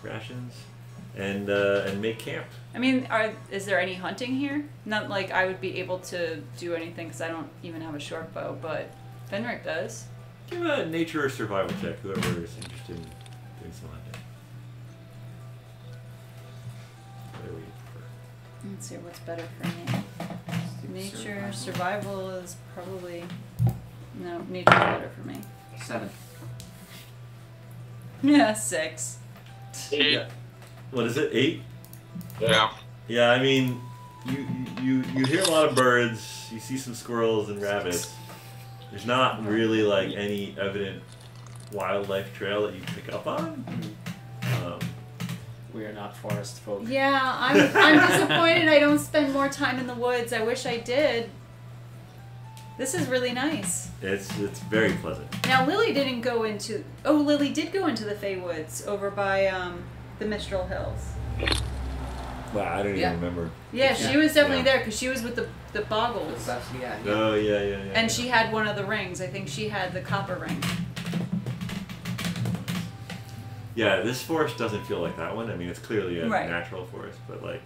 and make camp. I mean, is there any hunting here? Not like I would be able to do anything because I don't even have a short bow, but Finric does. Give a nature or survival check, whoever is interested in doing some hunting. Whatever you prefer. Let's see what's better for me. Nature, survival is probably no. Nature's better for me. 7. Yeah, 6. Yeah. What is it? 8? Yeah. Yeah, I mean, you hear a lot of birds. You see some squirrels and rabbits. There's not really like any evident wildlife trail that you pick up on. We are not forest folk. Yeah, I'm disappointed I don't spend more time in the woods. I wish I did. This is really nice. It's very pleasant. Now Lily didn't go into. Oh, Lily did go into the Fey Woods over by the Mistral Hills. Wow, I don't Yeah. even remember. Yeah, she was definitely Yeah. there because she was with the Boggles. Yeah. Oh yeah. And she had one of the rings. I think she had the copper ring. Yeah, this forest doesn't feel like that one. I mean, it's clearly a Right. natural forest, but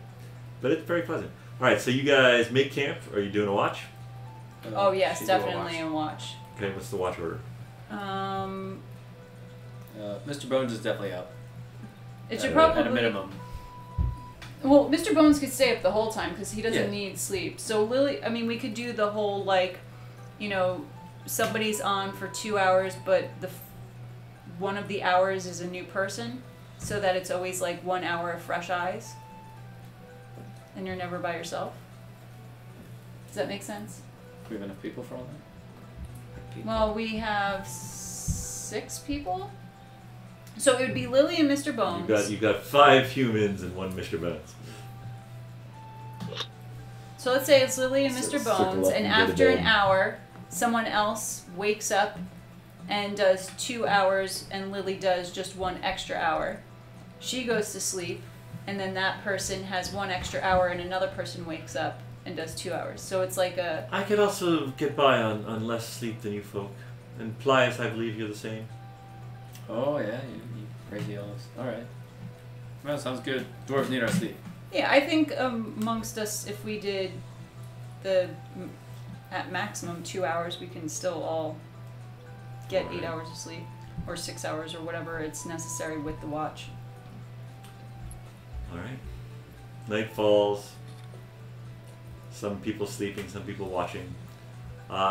it's very pleasant. All right, so you guys make camp. Are you doing a watch? Oh yes, should do a definitely watch. a watch. Okay, what's the watch order? Mr. Bones is definitely up. It should At probably. a minimum. Well, Mr. Bones could stay up the whole time because he doesn't Yeah. need sleep. So Lily, I mean, we could do the whole like, somebody's on for 2 hours, but one of the hours is a new person, so that it's always like 1 hour of fresh eyes, and you're never by yourself. Does that make sense? Do we have enough people for all that? Well, we have 6 people, so it would be Lily and Mr. Bones. You got 5 humans and 1 Mr. Bones. So let's say it's Lily and So Mr. circle Bones, up and and get after it an done. hour, someone else wakes up and does 2 hours, and Lily does just 1 extra hour. She goes to sleep, and then that person has 1 extra hour, and another person wakes up and does 2 hours. So it's like a. I could also get by on less sleep than you folk. And Paelias, I believe you're the same. Oh yeah, you crazy elves. All right. Well, sounds good. Dwarves need our sleep. Yeah, I think amongst us, if we did at maximum 2 hours, we can still all get 8 hours of sleep, or 6 hours, or whatever it's necessary with the watch. All right. Night falls. Some people sleeping, some people watching.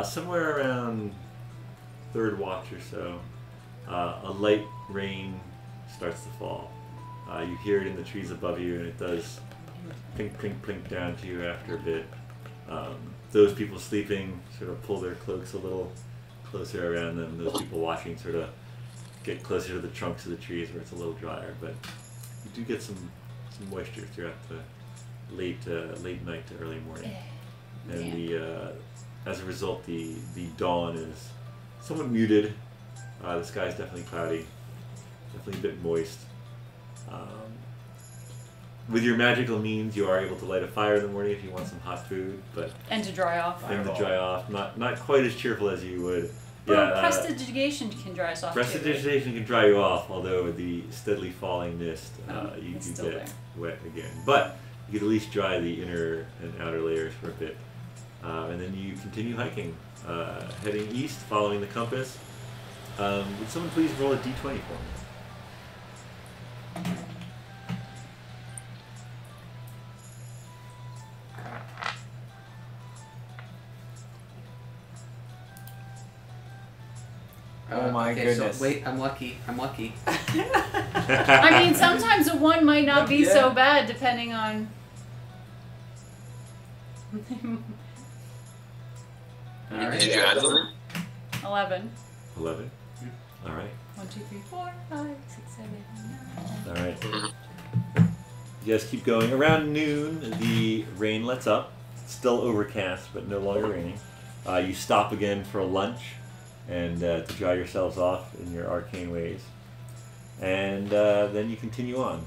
Somewhere around third watch or so, a light rain starts to fall. You hear it in the trees above you, and it does plink, plink, plink down to you after a bit. Those people sleeping sort of pull their cloaks a little closer around them. Those people watching sort of get closer to the trunks of the trees where it's a little drier. But you do get some moisture throughout the late night to early morning. And as a result, the dawn is somewhat muted. The sky's definitely cloudy, definitely a bit moist. With your magical means, you are able to light a fire in the morning if you want some hot food, and to dry off. Not quite as cheerful as you would. Well, prestidigitation can dry us off. Prestidigitation can dry you off, although with the steadily falling mist, you do get wet again. But you can at least dry the inner and outer layers for a bit. And then you continue hiking, heading east, following the compass. Would someone please roll a d20 for me? Oh my goodness. So, wait, I'm lucky. I mean, sometimes a 1 might not be so bad, depending on... Alright. Did you add something? 11. 11. All right. 1, 2, 3, 4, 5, 6, 7, 8, 9. All right. You guys keep going. Around noon, the rain lets up. It's still overcast, but no longer raining. You stop again for a lunch and to dry yourselves off in your arcane ways. And then you continue on.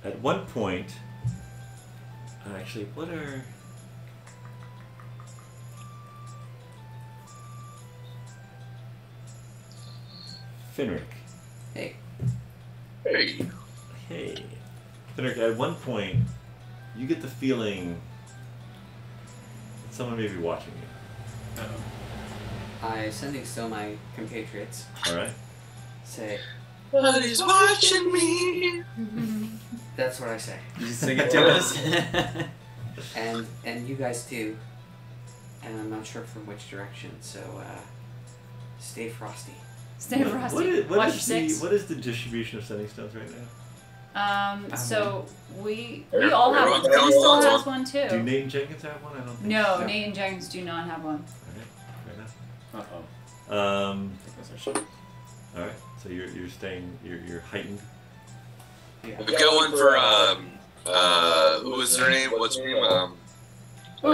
At one point, actually, what are... Finric. Hey. Hey. Hey. Finric, at one point, you get the feeling that someone may be watching you. I sending still my compatriots. Alright? Say, Somebody's watching me. that's what I say. You sing it to us. And you guys too. And I'm not sure from which direction, so stay frosty. Stay frosty. What is the distribution of sending stones right now? So we all have one. Vinny still has one too. Do Nate and Jenkins have one? I don't think No, so. Nate and Jenkins do not have one. Alright, fair enough. I think that's our shit. Alright, so you're staying, you're heightened. Yeah. We got one for who was her name? What's her name? Well,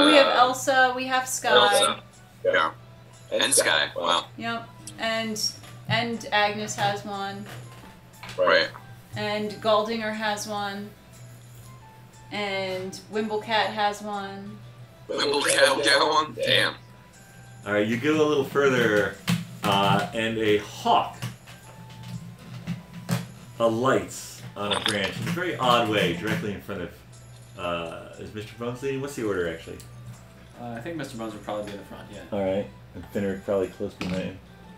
we have Elsa, we have Skye. Elsa. Yeah. And Skye. Wow. Yep. And Agnes has one. Right. And Galdinger has one. And Wimblecat has one. Wimblecat got one? Damn. Alright, you go a little further, and a hawk alights on a branch in a very odd way, directly in front of. Is Mr. Bones leading? What's the order, actually? I think Mr. Bones would probably be in the front, yeah. Alright, and Finric probably close behind.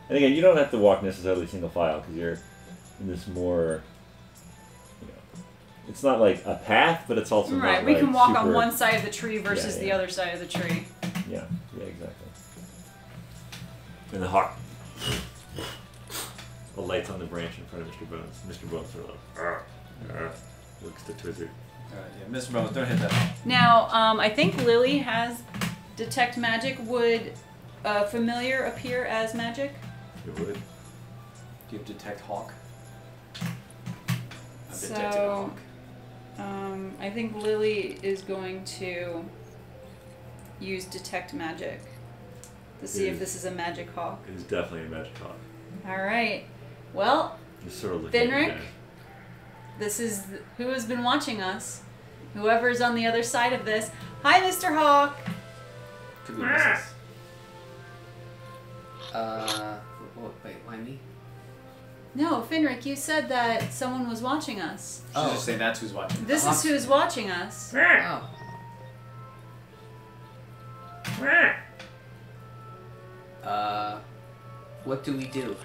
And again, you don't have to walk necessarily single file, because you're in this more. It's not like a path, but it's also Right, not we like can walk super... on one side of the tree versus Yeah, the other side of the tree. Yeah, exactly. And the hawk alights on the branch in front of Mr. Bones. Mr. Bones sort of looks to Twizzard. Alright, yeah, Mr. Bones, don't hit that. Now, I think Lily has detect magic. Would familiar appear as magic? It would. Do you have detect hawk? I've So- detected a hawk. I think Lily is going to use detect magic to see if this is a magic hawk. It is definitely a magic hawk. Alright. Well, Just sort of looking at you Finric? guys. this is who has been watching us. Whoever's on the other side of this. Hi, Mr. Hawk! Could be misses. Wait, why me? No, Finric, you said that someone was watching us. She's just saying that's who's watching. This is who's watching us. Oh. What do we do?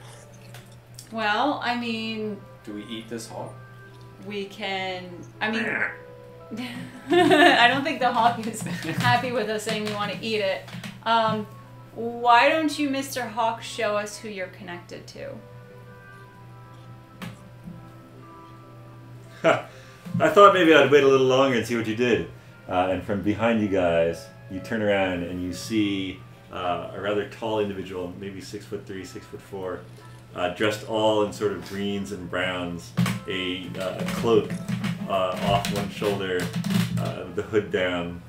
Well, I mean, Do we eat this hawk? we can. I mean, I don't think the hawk is happy with us saying we want to eat it. Why don't you, Mr. Hawk, show us who you're connected to? I thought maybe I'd wait a little longer and see what you did. And from behind you guys, you turn around and you see a rather tall individual, maybe 6'3", 6'4", dressed all in sort of greens and browns, a cloak off one shoulder, the hood down,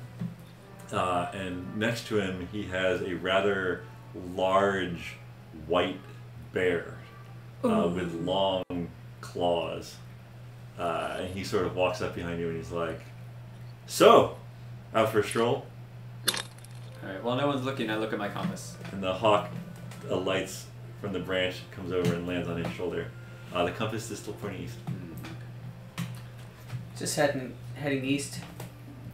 and next to him he has a rather large white bear with long claws. And he sort of walks up behind you and he's like, "So, out for a stroll?" Alright, while no one's looking, I look at my compass. And the hawk alights from the branch, comes over and lands on his shoulder. The compass is still pointing east. Just heading east.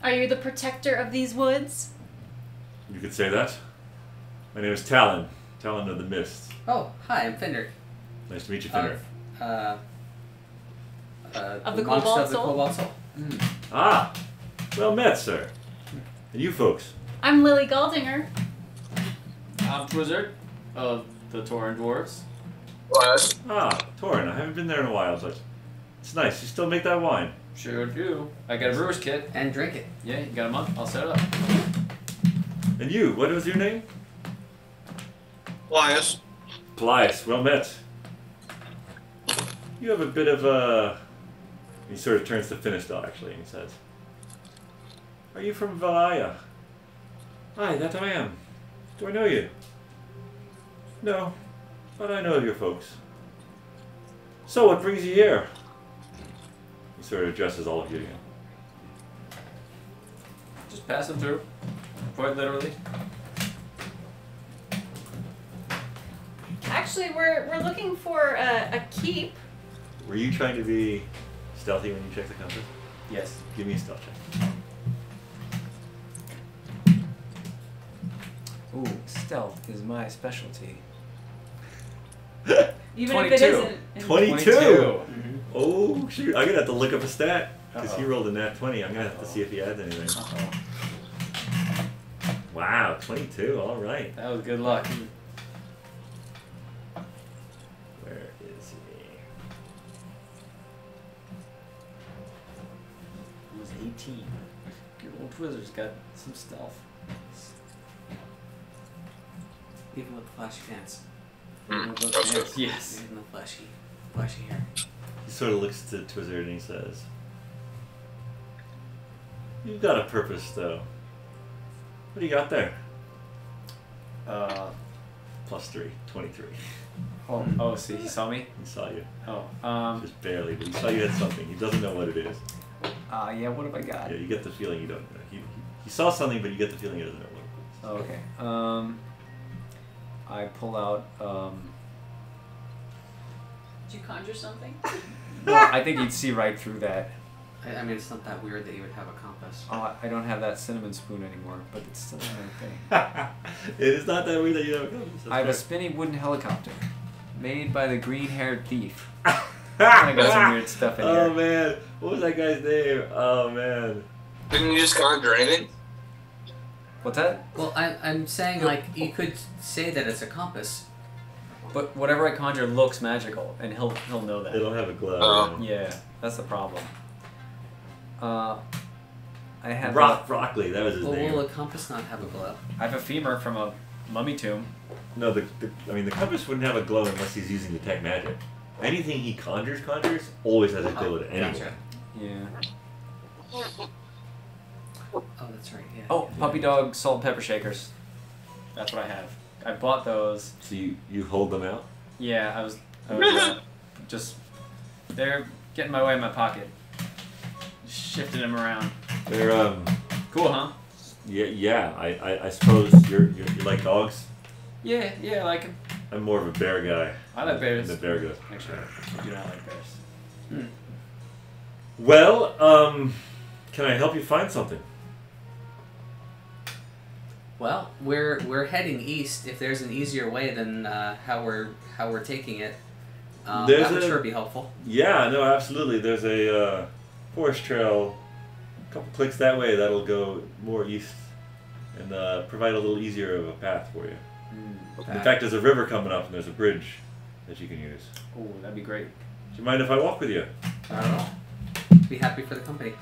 Are you the protector of these woods? You could say that. My name is Talon. Talon of the Mist. Oh, hi, I'm Finric. Nice to meet you, Finric. Of the monks Cobalt of the Soul? Cobalt Soul. Ah, well met, sir. And you folks? I'm Lily Galdinger. I'm Twizzard of the Tauren Dwarves. What? Ah, Torin. I haven't been there in a while, but it's nice. You still make that wine? Sure do. I got a brewer's kit. And drink it. Yeah, you got a month? I'll set it up. And you, what was your name? Paelias. Paelias. Well met. You have a bit of a... He sort of turns to Finistal, actually, and he says, "Are you from Valaya?" "Aye, that I am. Do I know you?" "No, but I know your folks." "So, what brings you here?" He sort of addresses all of you again. Just passing through. Quite literally. Actually, we're looking for a keep. Were you trying to be stealthy when you checked the compass? Yes. Give me a stealth check. Ooh, stealth is my specialty. Even 22. if it isn't. 22! Mm-hmm. Oh, shoot. I'm going to have to look up a stat. Because he Uh-oh. rolled a nat 20. I'm going to have to see if he adds anything. Uh-oh. Wow, 22. All right. That was good luck. Where is he? It was 18. Good old Twizzard's got some stealth. Even with the flashy pants. That's good. Yes. Even the flashy hair. He sort of looks to Twizzard and he says, "You've got a purpose, though. What do you got there?" +3, 23. Oh, see, he saw me? He saw you. Oh, Just barely, but he saw you had something. He doesn't know what it is. yeah, what have I got? Yeah, you get the feeling you don't know. He saw something, but you get the feeling he doesn't know what it is. Oh, okay. I pull out, Did you conjure something? well, I think you'd see right through that. I mean, it's not that weird that you would have a compass. I don't have that cinnamon spoon anymore, but it's still a thing. It is not that weird that you have a compass. I have a spinning wooden helicopter made by the green-haired thief. I got some weird stuff in Oh here. man, what was that guy's name? Oh man. Didn't you just conjure anything? What's that? Well, I'm saying, like, you could say that it's a compass. But whatever I conjure looks magical, and he'll know that. They don't have a glove. Oh. Yeah, that's the problem. I have Broccoli, that was his Well, name. will a compass not have a glow? I have a femur from a mummy tomb. No, the compass wouldn't have a glow unless he's using detect magic. Anything he conjures always has a glow to anyone. Gotcha. Yeah. Oh, that's right, yeah. Oh, puppy dog salt and pepper shakers. That's what I have. I bought those. So you hold them out? Yeah, I was just they're getting my way in my pocket. Shifting them around. They're Cool, huh? yeah. I suppose you like dogs. Yeah, I like them. I'm more of a bear guy. I like bears. The bear goes. Actually, I do not like bears. Well, can I help you find something? Well, we're heading east. If there's an easier way than how we're taking it, that would sure be helpful. Yeah, no, absolutely. There's a forest trail, a couple clicks that way that'll go more east and provide a little easier of a path for you. In fact, there's a river coming up and there's a bridge that you can use. Oh, that'd be great. Do you mind if I walk with you? Not at all. Be happy for the company.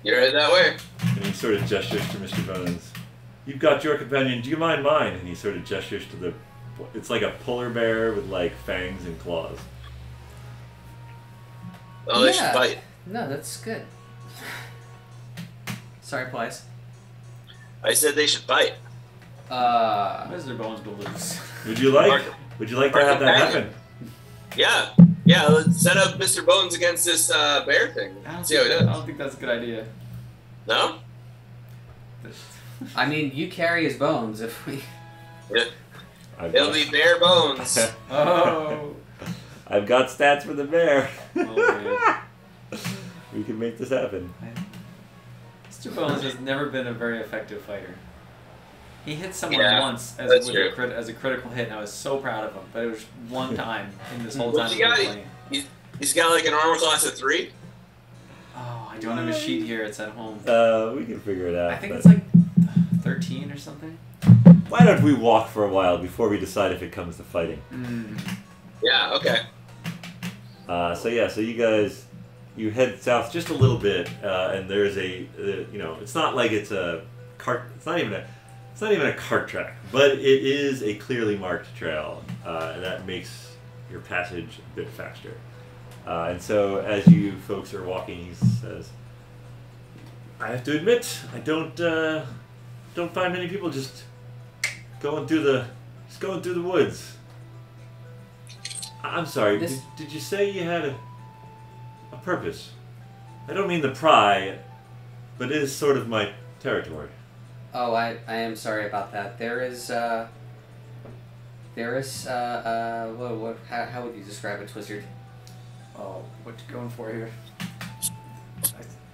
You're headed that way. And he sort of gestures to Mr. Bones. You've got your companion. Do you mind mine? And he sort of gestures to the... It's like a polar bear with like fangs and claws. Oh, they should fight. No, that's good. Sorry, Paelias. I said they should fight. Mr. Bones will lose. Would you like to have that happen? Yeah. Yeah, let's set up Mr. Bones against this bear thing. See how he does. I don't think that's a good idea. No? I mean, you carry his bones if we... Yeah. It'll be bare bones. Oh. I've got stats for the bear. Oh, man. We can make this happen. Mr. Bones has never been a very effective fighter. He hit someone once as a critical hit, and I was so proud of him. But it was one time in this whole time we were playing. He's got like an armor class of 3. Oh, I don't have a sheet here. It's at home. We can figure it out. I think it's like 13 or something. Why don't we walk for a while before we decide if it comes to fighting? Yeah, okay. So you guys, you head south just a little bit, and there's it's not like it's a cart. It's not even a cart track, but it is a clearly marked trail, and that makes your passage a bit faster. And so as you folks are walking, he says, "I have to admit, I don't find many people just going through the woods." I'm sorry. Did you say you had a purpose? I don't mean to pry, but it is sort of my territory. Oh, I am sorry about that. How would you describe it, Twizzard? Oh, what you going for here?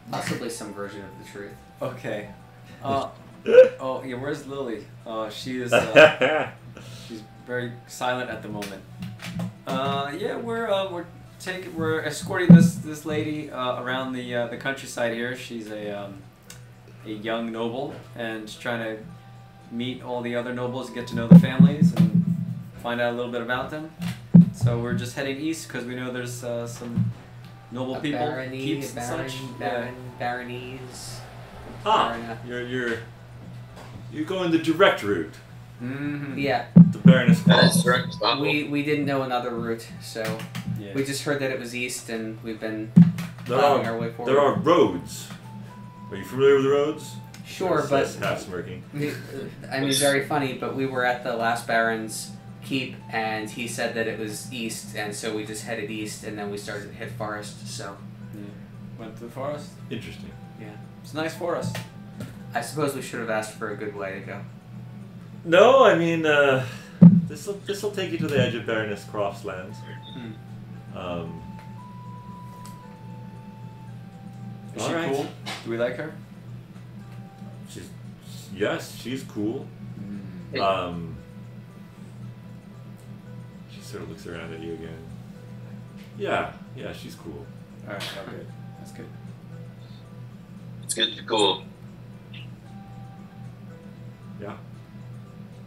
Possibly some version of the truth. Okay. Oh yeah, where's Lily? She is. She's very silent at the moment. Yeah, we're escorting this lady around the countryside here. She's a young noble and trying to meet all the other nobles, get to know the families, and find out a little bit about them. So we're just heading east because we know there's some noble people, keeps and such. Baronies. You're going the direct route. Mm-hmm. Yeah. The Baroness Cross. We didn't know another route, so we just heard that it was east, and we've been plowing our way forward. There are roads. Are you familiar with the roads? Sure, but half smirking. I mean, very funny. But we were at the last Baron's keep, and he said that it was east, and so we just headed east, and then we started to hit forest. So went to the forest. Interesting. Yeah, it's a nice forest. I suppose we should have asked for a good way to go. No, I mean this'll take you to the edge of Baroness Croft's lands. Is she cool? Do we like her? She's cool. She sort of looks around at you again. Yeah, she's cool. All right, good. That's good. It's good to be cool. Yeah.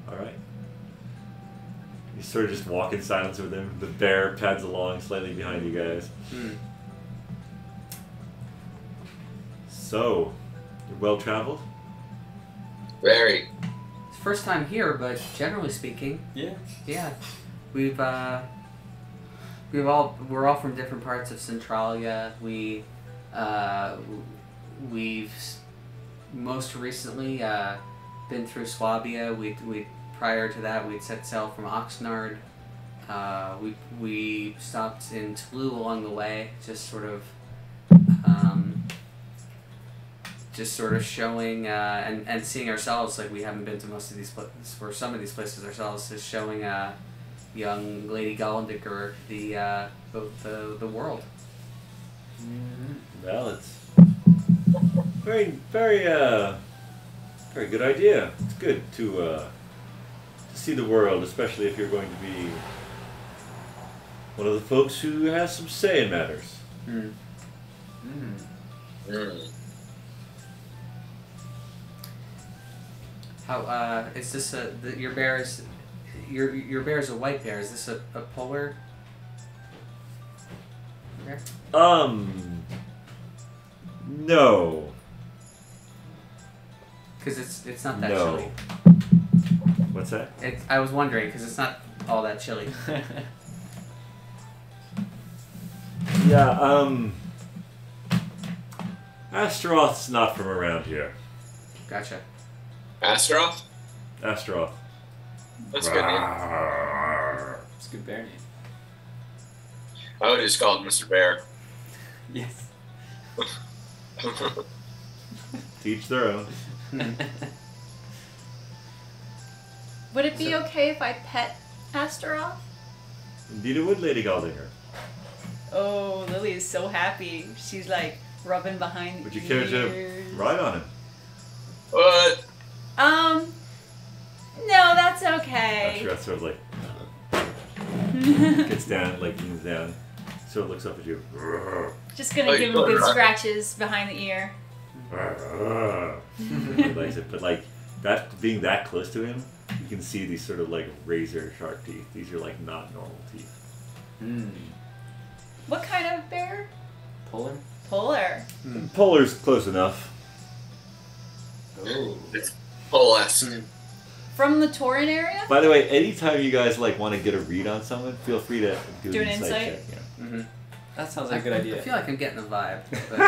All right. You sort of just walk in silence with him. The bear pads along slightly behind you guys. So, you're well traveled? Very. It's first time here, but generally speaking, yeah, we're all from different parts of Centralia. We've most recently been through Swabia. We prior to that we'd set sail from Oxnard. We stopped in Toulouse along the way, just sort of showing and seeing ourselves, like we haven't been to most of these for some of these places ourselves, just showing young Lady Gollandicker the world. Well, it's very very good idea. It's good to see the world, especially if you're going to be one of the folks who has some say in matters. How is this your bear is your bear is a white bear. Is this a polar bear? No. Because it's not that No. chilly. What's that? I was wondering because it's not all that chilly. Yeah, Astaroth's not from around here. Gotcha. Astroth? Astaroth. That's a good name. It's a good bear name. I would just call Mr. Bear. Yes. Teach their own. Would it be okay if I pet Astaroth? Indeed it would, Lady Galdinger. Oh, Lily is so happy. She's like rubbing behind the Would you care to ears. ride on him? What? No, that's okay. Astaroth sort of like gets down, like leans down, sort of looks up at you. Just gonna give him good scratches behind the ear. He likes it, but like that being that close to him, you can see these sort of like razor sharp teeth. These are like not normal teeth. What kind of bear? Polar? Polar. Polar's close enough. Oh. Paelias. From the Tauren area? By the way, anytime you guys like want to get a read on someone, feel free to do an insight check. Yeah. Mm-hmm. That sounds like a good idea. I feel like I'm getting the vibe. But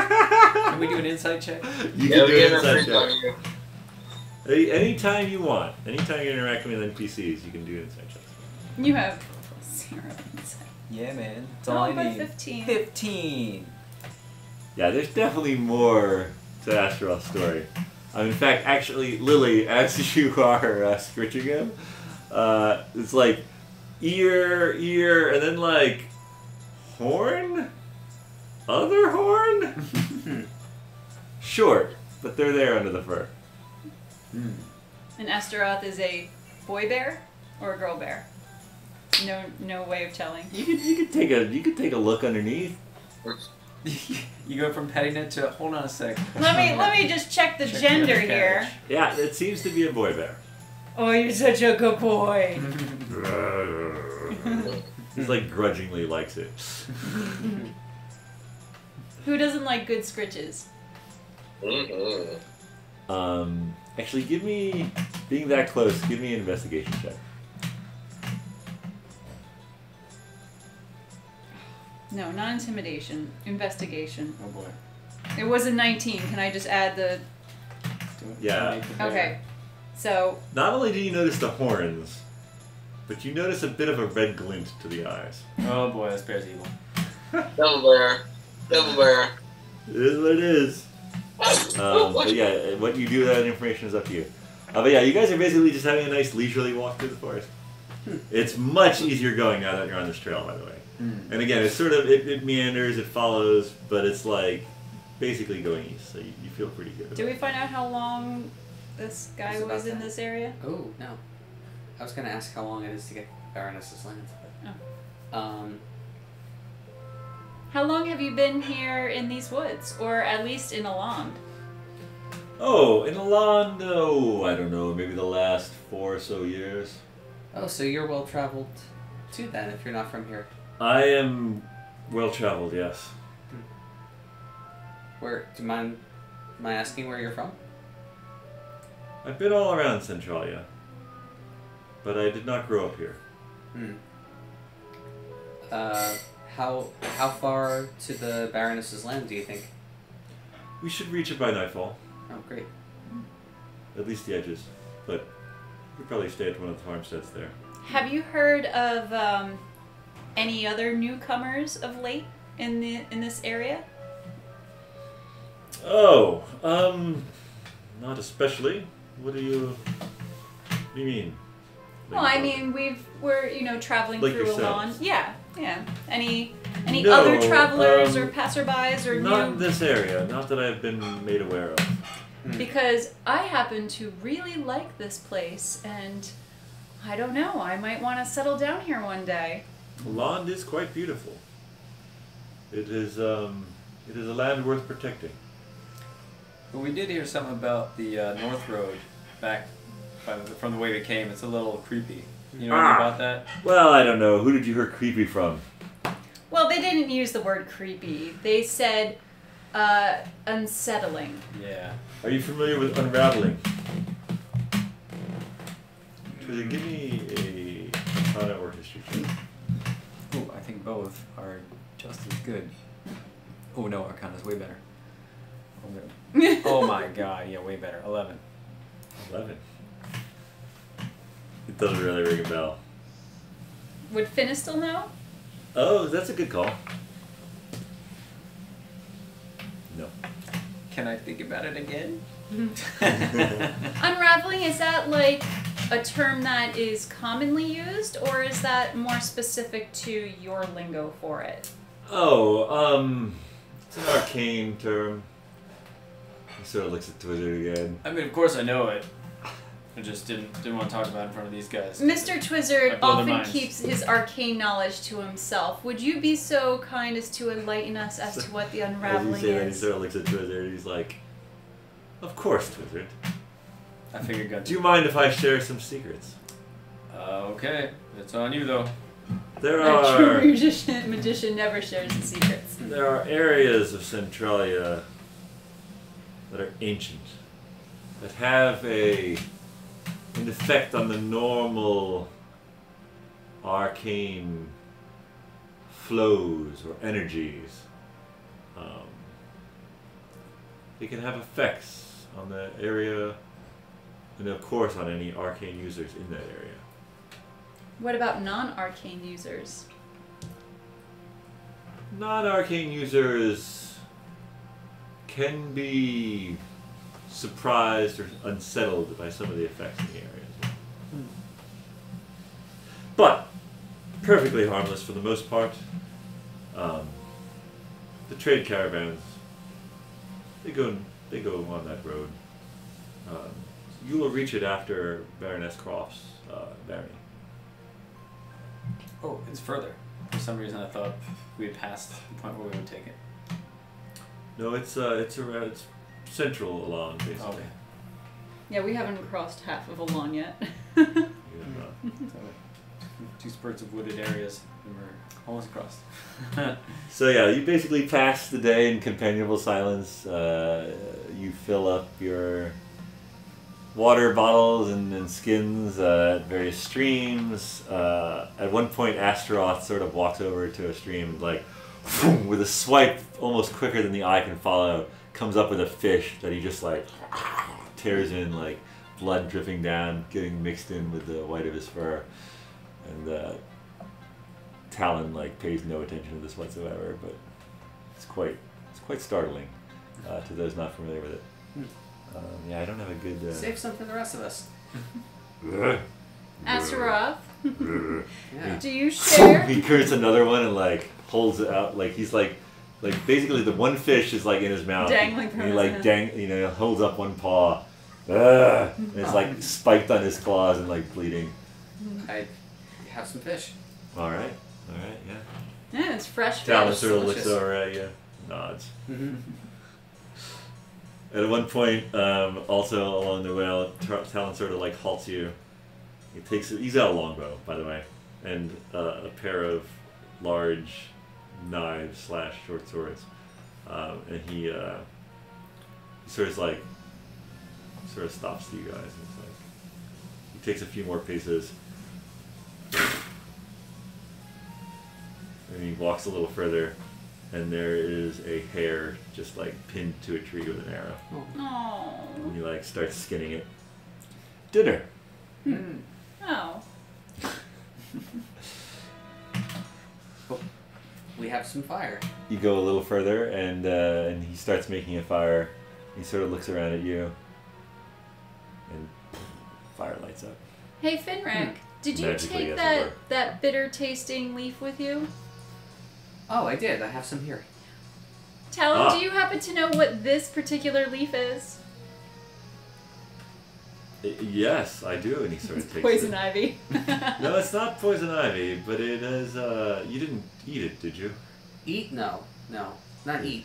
Can we do an insight check? You can do an insight check. Anytime you want. Anytime you're interacting with NPCs, you can do an insight check. You have 0 insight. Yeah, man. That's Oh, all I but need. 15. 15. Yeah, there's definitely more to Astaroth's story. In fact, actually, Lily, as you are scritching him, it's like ear, and then like horn? Other horn? Short, but they're there under the fur. And Astaroth is a boy bear or a girl bear? No way of telling. You could take a look underneath. You go from petting it to hold on a sec. Let me just check the Check gender the here. carriage. Yeah, it seems to be a boy bear. Oh, you're such a good boy. He's like grudgingly likes it. Who doesn't like good scritches? Actually, give me, being that close, give me an investigation check. No, not intimidation. Investigation. Oh boy. It was a 19. Can I just add the... Yeah. Okay. So... Not only do you notice the horns, but you notice a bit of a red glint to the eyes. Oh boy, this bear's evil. Double bear. Double bear. It is what it is. But yeah, what you do with that information is up to you. But yeah, you guys are basically just having a nice leisurely walk through the forest. It's much easier going now that you're on this trail, by the way. And again, it's sort of, it meanders, it follows, but it's like basically going east, so you feel pretty good. Did we find out how long this guy It's was about in that. this area? oh no, I was gonna ask how long it is to get Baroness's land. But, How long have you been here in these woods? Or at least in Alland? Oh, in Alland, I don't know, maybe the last 4 or so years. oh, so you're well traveled too then, if you're not from here. I am well traveled, yes. Where? Do you mind my asking where you're from? I've been all around Centralia, but I did not grow up here. How far to the Baroness's land do you think? We should reach it by nightfall, Oh, great. at least the edges, but we'd probably stay at one of the farmsteads there. Have you heard of any other newcomers of late in this area? Oh, not especially. What do you mean? Well, I mean, we're traveling Like through yourselves. Alland. Yeah. Any No, other travelers or passerbys or not in new? this area, not that I've been made aware of. Because I happen to really like this place, and I don't know. I might want to settle down here one day. Alland is quite beautiful. It is a land worth protecting. But we did hear something about the North Road back from the way they came. It's a little creepy. You know anything about that? Well, I don't know. Who did you hear creepy from? Well, they didn't use the word creepy. They said unsettling. Yeah. Are you familiar with unraveling? Give me a Arcana or history check. Ooh, I think both are just as good. Oh no, Arcana's way better. Oh my god, yeah, way better. 11. 11. It doesn't really ring a bell. Would Finistil know? Oh, that's a good call. No. Can I think about it again? Unraveling, is that like a term that is commonly used, or is that more specific to your lingo for it? Oh, it's an arcane term. He sort of looks at Twitter again. I mean, of course I know it. I just didn't want to talk about it in front of these guys. Mr. Twizzard Like blow their often minds. keeps his arcane knowledge to himself. Would you be so kind as to enlighten us as to what the As you unraveling say that, he is? sort of looks at Twitter and he's like, "Of course, Twizzard. I figured got Do you mind if I share some secrets?" Okay, it's on you though. There A true are magician never shares his secrets. there are areas of Centralia that are ancient, that have an effect on the normal arcane flows or energies. They can have effects on the area, and of course on any arcane users in that area. What about non-arcane users? Non-arcane users can be surprised or unsettled by some of the effects in the area. But perfectly harmless for the most part. The trade caravans, they go on that road. You will reach it after Baroness Croft's barony. Oh, it's further. For some reason I thought we had passed the point where we would take it. No, it's around, it's central along basically. Okay. Yeah, we haven't crossed half of a lawn yet. You have, So, 2 spurts of wooded areas and we're almost across. So yeah, you basically pass the day in companionable silence. You fill up your water bottles and skins at various streams. At one point, Astaroth sort of walks over to a stream, like with a swipe almost quicker than the eye can follow, comes up with a fish that he just like tears in, like blood dripping down, getting mixed in with the white of his fur, and Talon like pays no attention to this whatsoever, but it's quite startling to those not familiar with it. Yeah, I don't have a good. Save some for the rest of us. Astaroth, Yeah. do you share? He creates another one and like holds it out, like he's like basically the one fish is like in his mouth, Dangling from and he his like hand. holds up one paw, and it's like spiked on his claws and like bleeding. I have some fish. All right, yeah. Yeah, it's fresh Talon fish. sort of looks delicious. over at you, nods. At one point, also along the way, Talon sort of like halts you. He's got a longbow, by the way, and a pair of large knives / short swords, and he sort of stops to you guys, and it's like he takes a few more paces, and he walks a little further, and there is a hare just like pinned to a tree with an arrow. Oh. And he like starts skinning it. Dinner. Oh. We have some fire. You go a little further, and he starts making a fire. He sort of looks around at you, and fire lights up. Hey Finric, did you Magically, take as it were. that bitter tasting leaf with you? Oh, I did. I have some here. Talon, do you happen to know what this particular leaf is? Yes, I do. And he sort of takes Poison it. ivy. No, it's not poison ivy, but it is. You didn't eat it, did you? Eat? No. No. Not eat.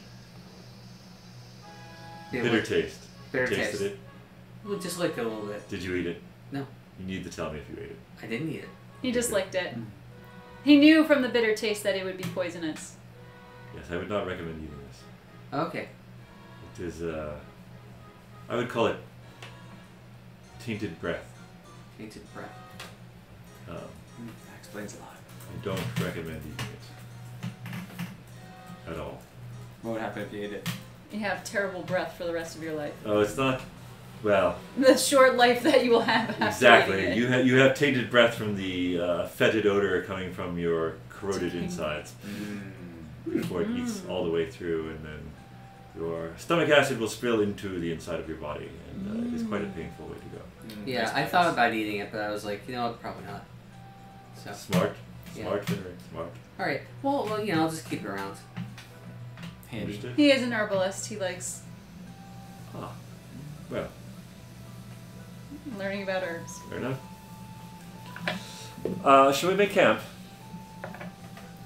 Bitter taste. Bitter Tasted taste. it. Well, just like a little bit. Did you eat it? No. You need to tell me if you ate it. I didn't eat it. He just licked it. He knew from the bitter taste that it would be poisonous. Yes, I would not recommend eating this. Okay. It is, I would call it tainted breath. Tainted breath. Um, That explains a lot. I don't recommend eating it. At all. What would happen if you ate it? You have terrible breath for the rest of your life. Oh, it's not, well, The short life that you will have after exactly. eating it. You have tainted breath from the fetid odor coming from your corroded insides before it eats all the way through, and then your stomach acid will spill into the inside of your body, and it is quite a painful way to go. Yeah, I thought about eating it, but I was like, you know what, probably not. So. Smart, Yeah. Finric, smart. All right. Well, you know, I'll just keep it around. Handy. Understood? He is an herbalist. He likes Ah, well, learning about herbs. fair enough. Shall we make camp?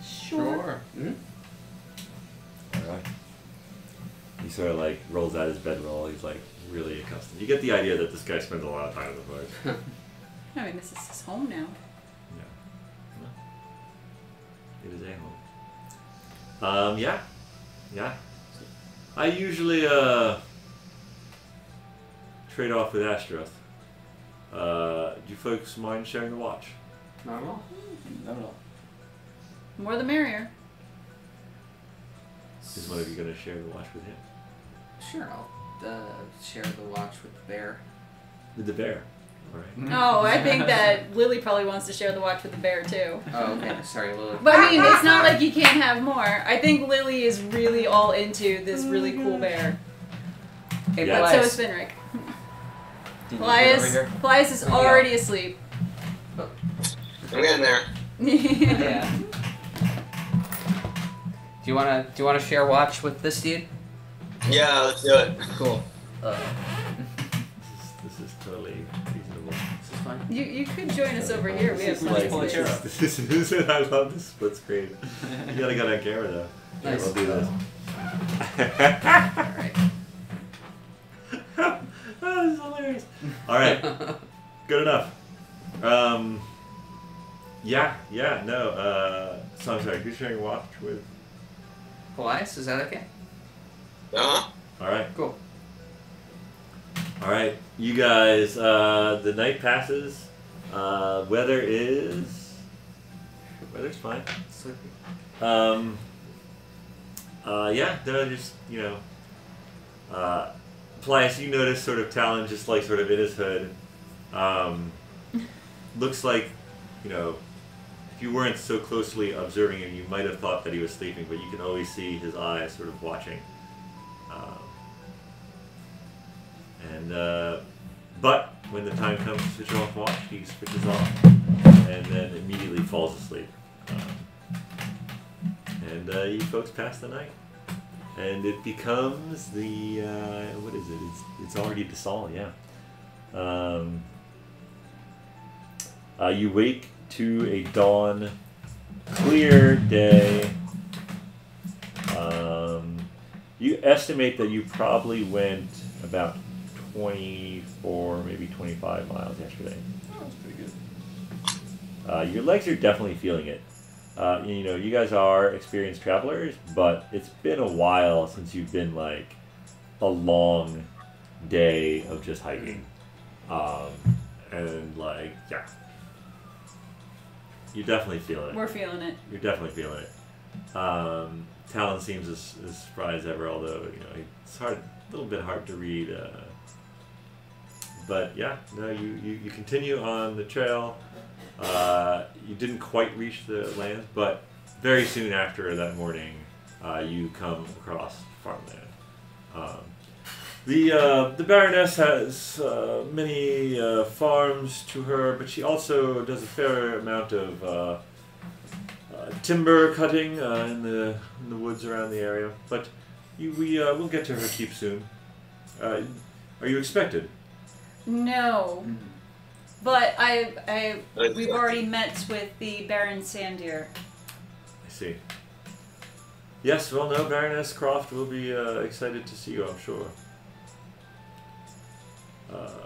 Sure. Mm-hmm. Alright. He sort of like rolls out his bedroll. He's like really accustomed. You get the idea that this guy spends a lot of time in the forest. I mean, this is his home now. Yeah. Well, it is a home. Yeah. Yeah. I usually trade off with Ashtroth. Do you folks mind sharing the watch? Not at all. Not at all. More the merrier. Is one of you going to share the watch with him? Sure, I'll share the watch with the bear. With the bear. Alright. Oh, I think that Lily probably wants to share the watch with the bear too. Oh, okay. Sorry, Lily. But I mean, it's not like you can't have more. I think Lily is really all into this really cool bear. Hey, Yeah. But Paelias. so is Finric. Can you get over here? Paelias is already asleep. I'm getting there. Yeah. Do you wanna share watch with this dude? Yeah, let's do it. Cool. This is totally reasonable. This is fine. You could join us over here. We have Like, plenty pull a of chair space. up. This is I love this split screen. You gotta get on camera though. Here, Nice. we'll do this. All right. Oh, this is hilarious. Alright, good enough. So I'm sorry, who's sharing watch with? Paelias, is that okay? Uh-huh. Alright. Cool. Alright, you guys, the night passes. Weather's fine. Sleepy. They're just, Paelias, you notice sort of Talon just like sort of in his hood. Looks like, if you weren't so closely observing him, you might have thought that he was sleeping, but you can always see his eyes sort of watching. But when the time comes to switch off watch, he switches off and then immediately falls asleep. You folks pass the night. And it becomes the, what is it? It's already Dasal, yeah. You wake to a dawn, clear day. You estimate that you probably went about 24, maybe 25 miles yesterday. Oh, that's pretty good. Your legs are definitely feeling it. You guys are experienced travelers, but it's been a while since you've been like a long day of just hiking. You're definitely feeling it. We're feeling it. You're definitely feeling it. Talon seems as spry as ever, although it's a little bit hard to read. You continue on the trail. You didn't quite reach the land, but very soon after that morning, you come across farmland. The Baroness has many farms to her, but she also does a fair amount of timber cutting in the woods around the area. But we'll get to her keep soon. Are you expected? No. But we've already met with the Baron Sandir. I see. Yes, well, no, Baroness Croft will be excited to see you, I'm sure.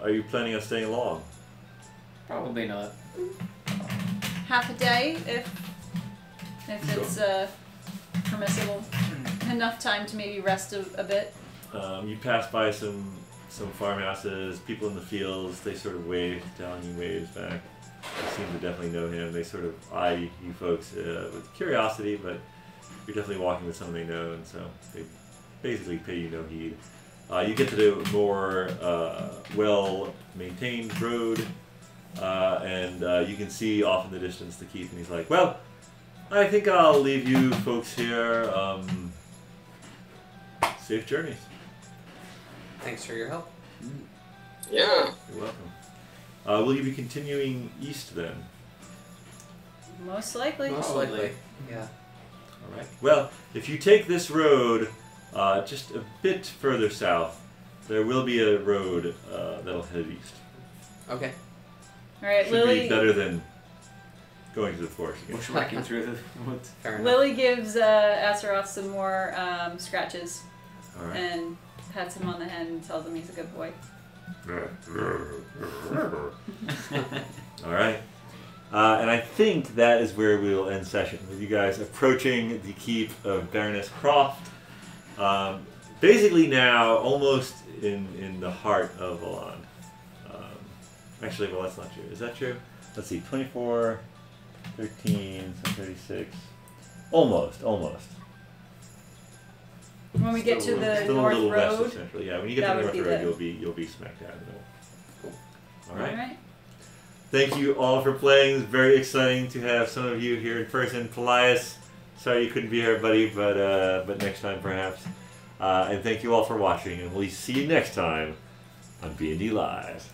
Are you planning on staying long? Probably not. Half a day, if it's permissible. Enough time to maybe rest a bit. You pass by some farmhouses, people in the fields. They sort of wave down. He waves back. They seem to definitely know him. They sort of eye you folks with curiosity, but you're definitely walking with someone they know, and so they basically pay you no heed. You get to the more well-maintained road, and you can see off in the distance the keep, and he's like, well, I think I'll leave you folks here. Safe journeys. Thanks for your help. Yeah. You're welcome. Will you be continuing east then? Most likely. Most likely. Yeah. All right. Well, if you take this road just a bit further south, there will be a road that'll head east. Okay. All right, Should Lily. be better than going to the forest again. Bushwhacking through the woods. Fair enough. Lily gives Asaroth some more scratches All right. and pats him on the head and tells him he's a good boy. All right. And I think that is where we will end session, with you guys approaching the keep of Baroness Croft. Basically now, almost in the heart of Alland. Actually, well, that's not true. Is that true? Let's see, 24, 13, 36. Almost. When we get to the Still North a little west of Road. Central. Yeah, when you get that to the would North be Road, the- you'll be smack dab in the middle. Cool. All right. All right. Thank you all for playing. It's very exciting to have some of you here in person. Paelias, sorry you couldn't be here, buddy, but next time perhaps. And thank you all for watching, and we'll see you next time on BND Live.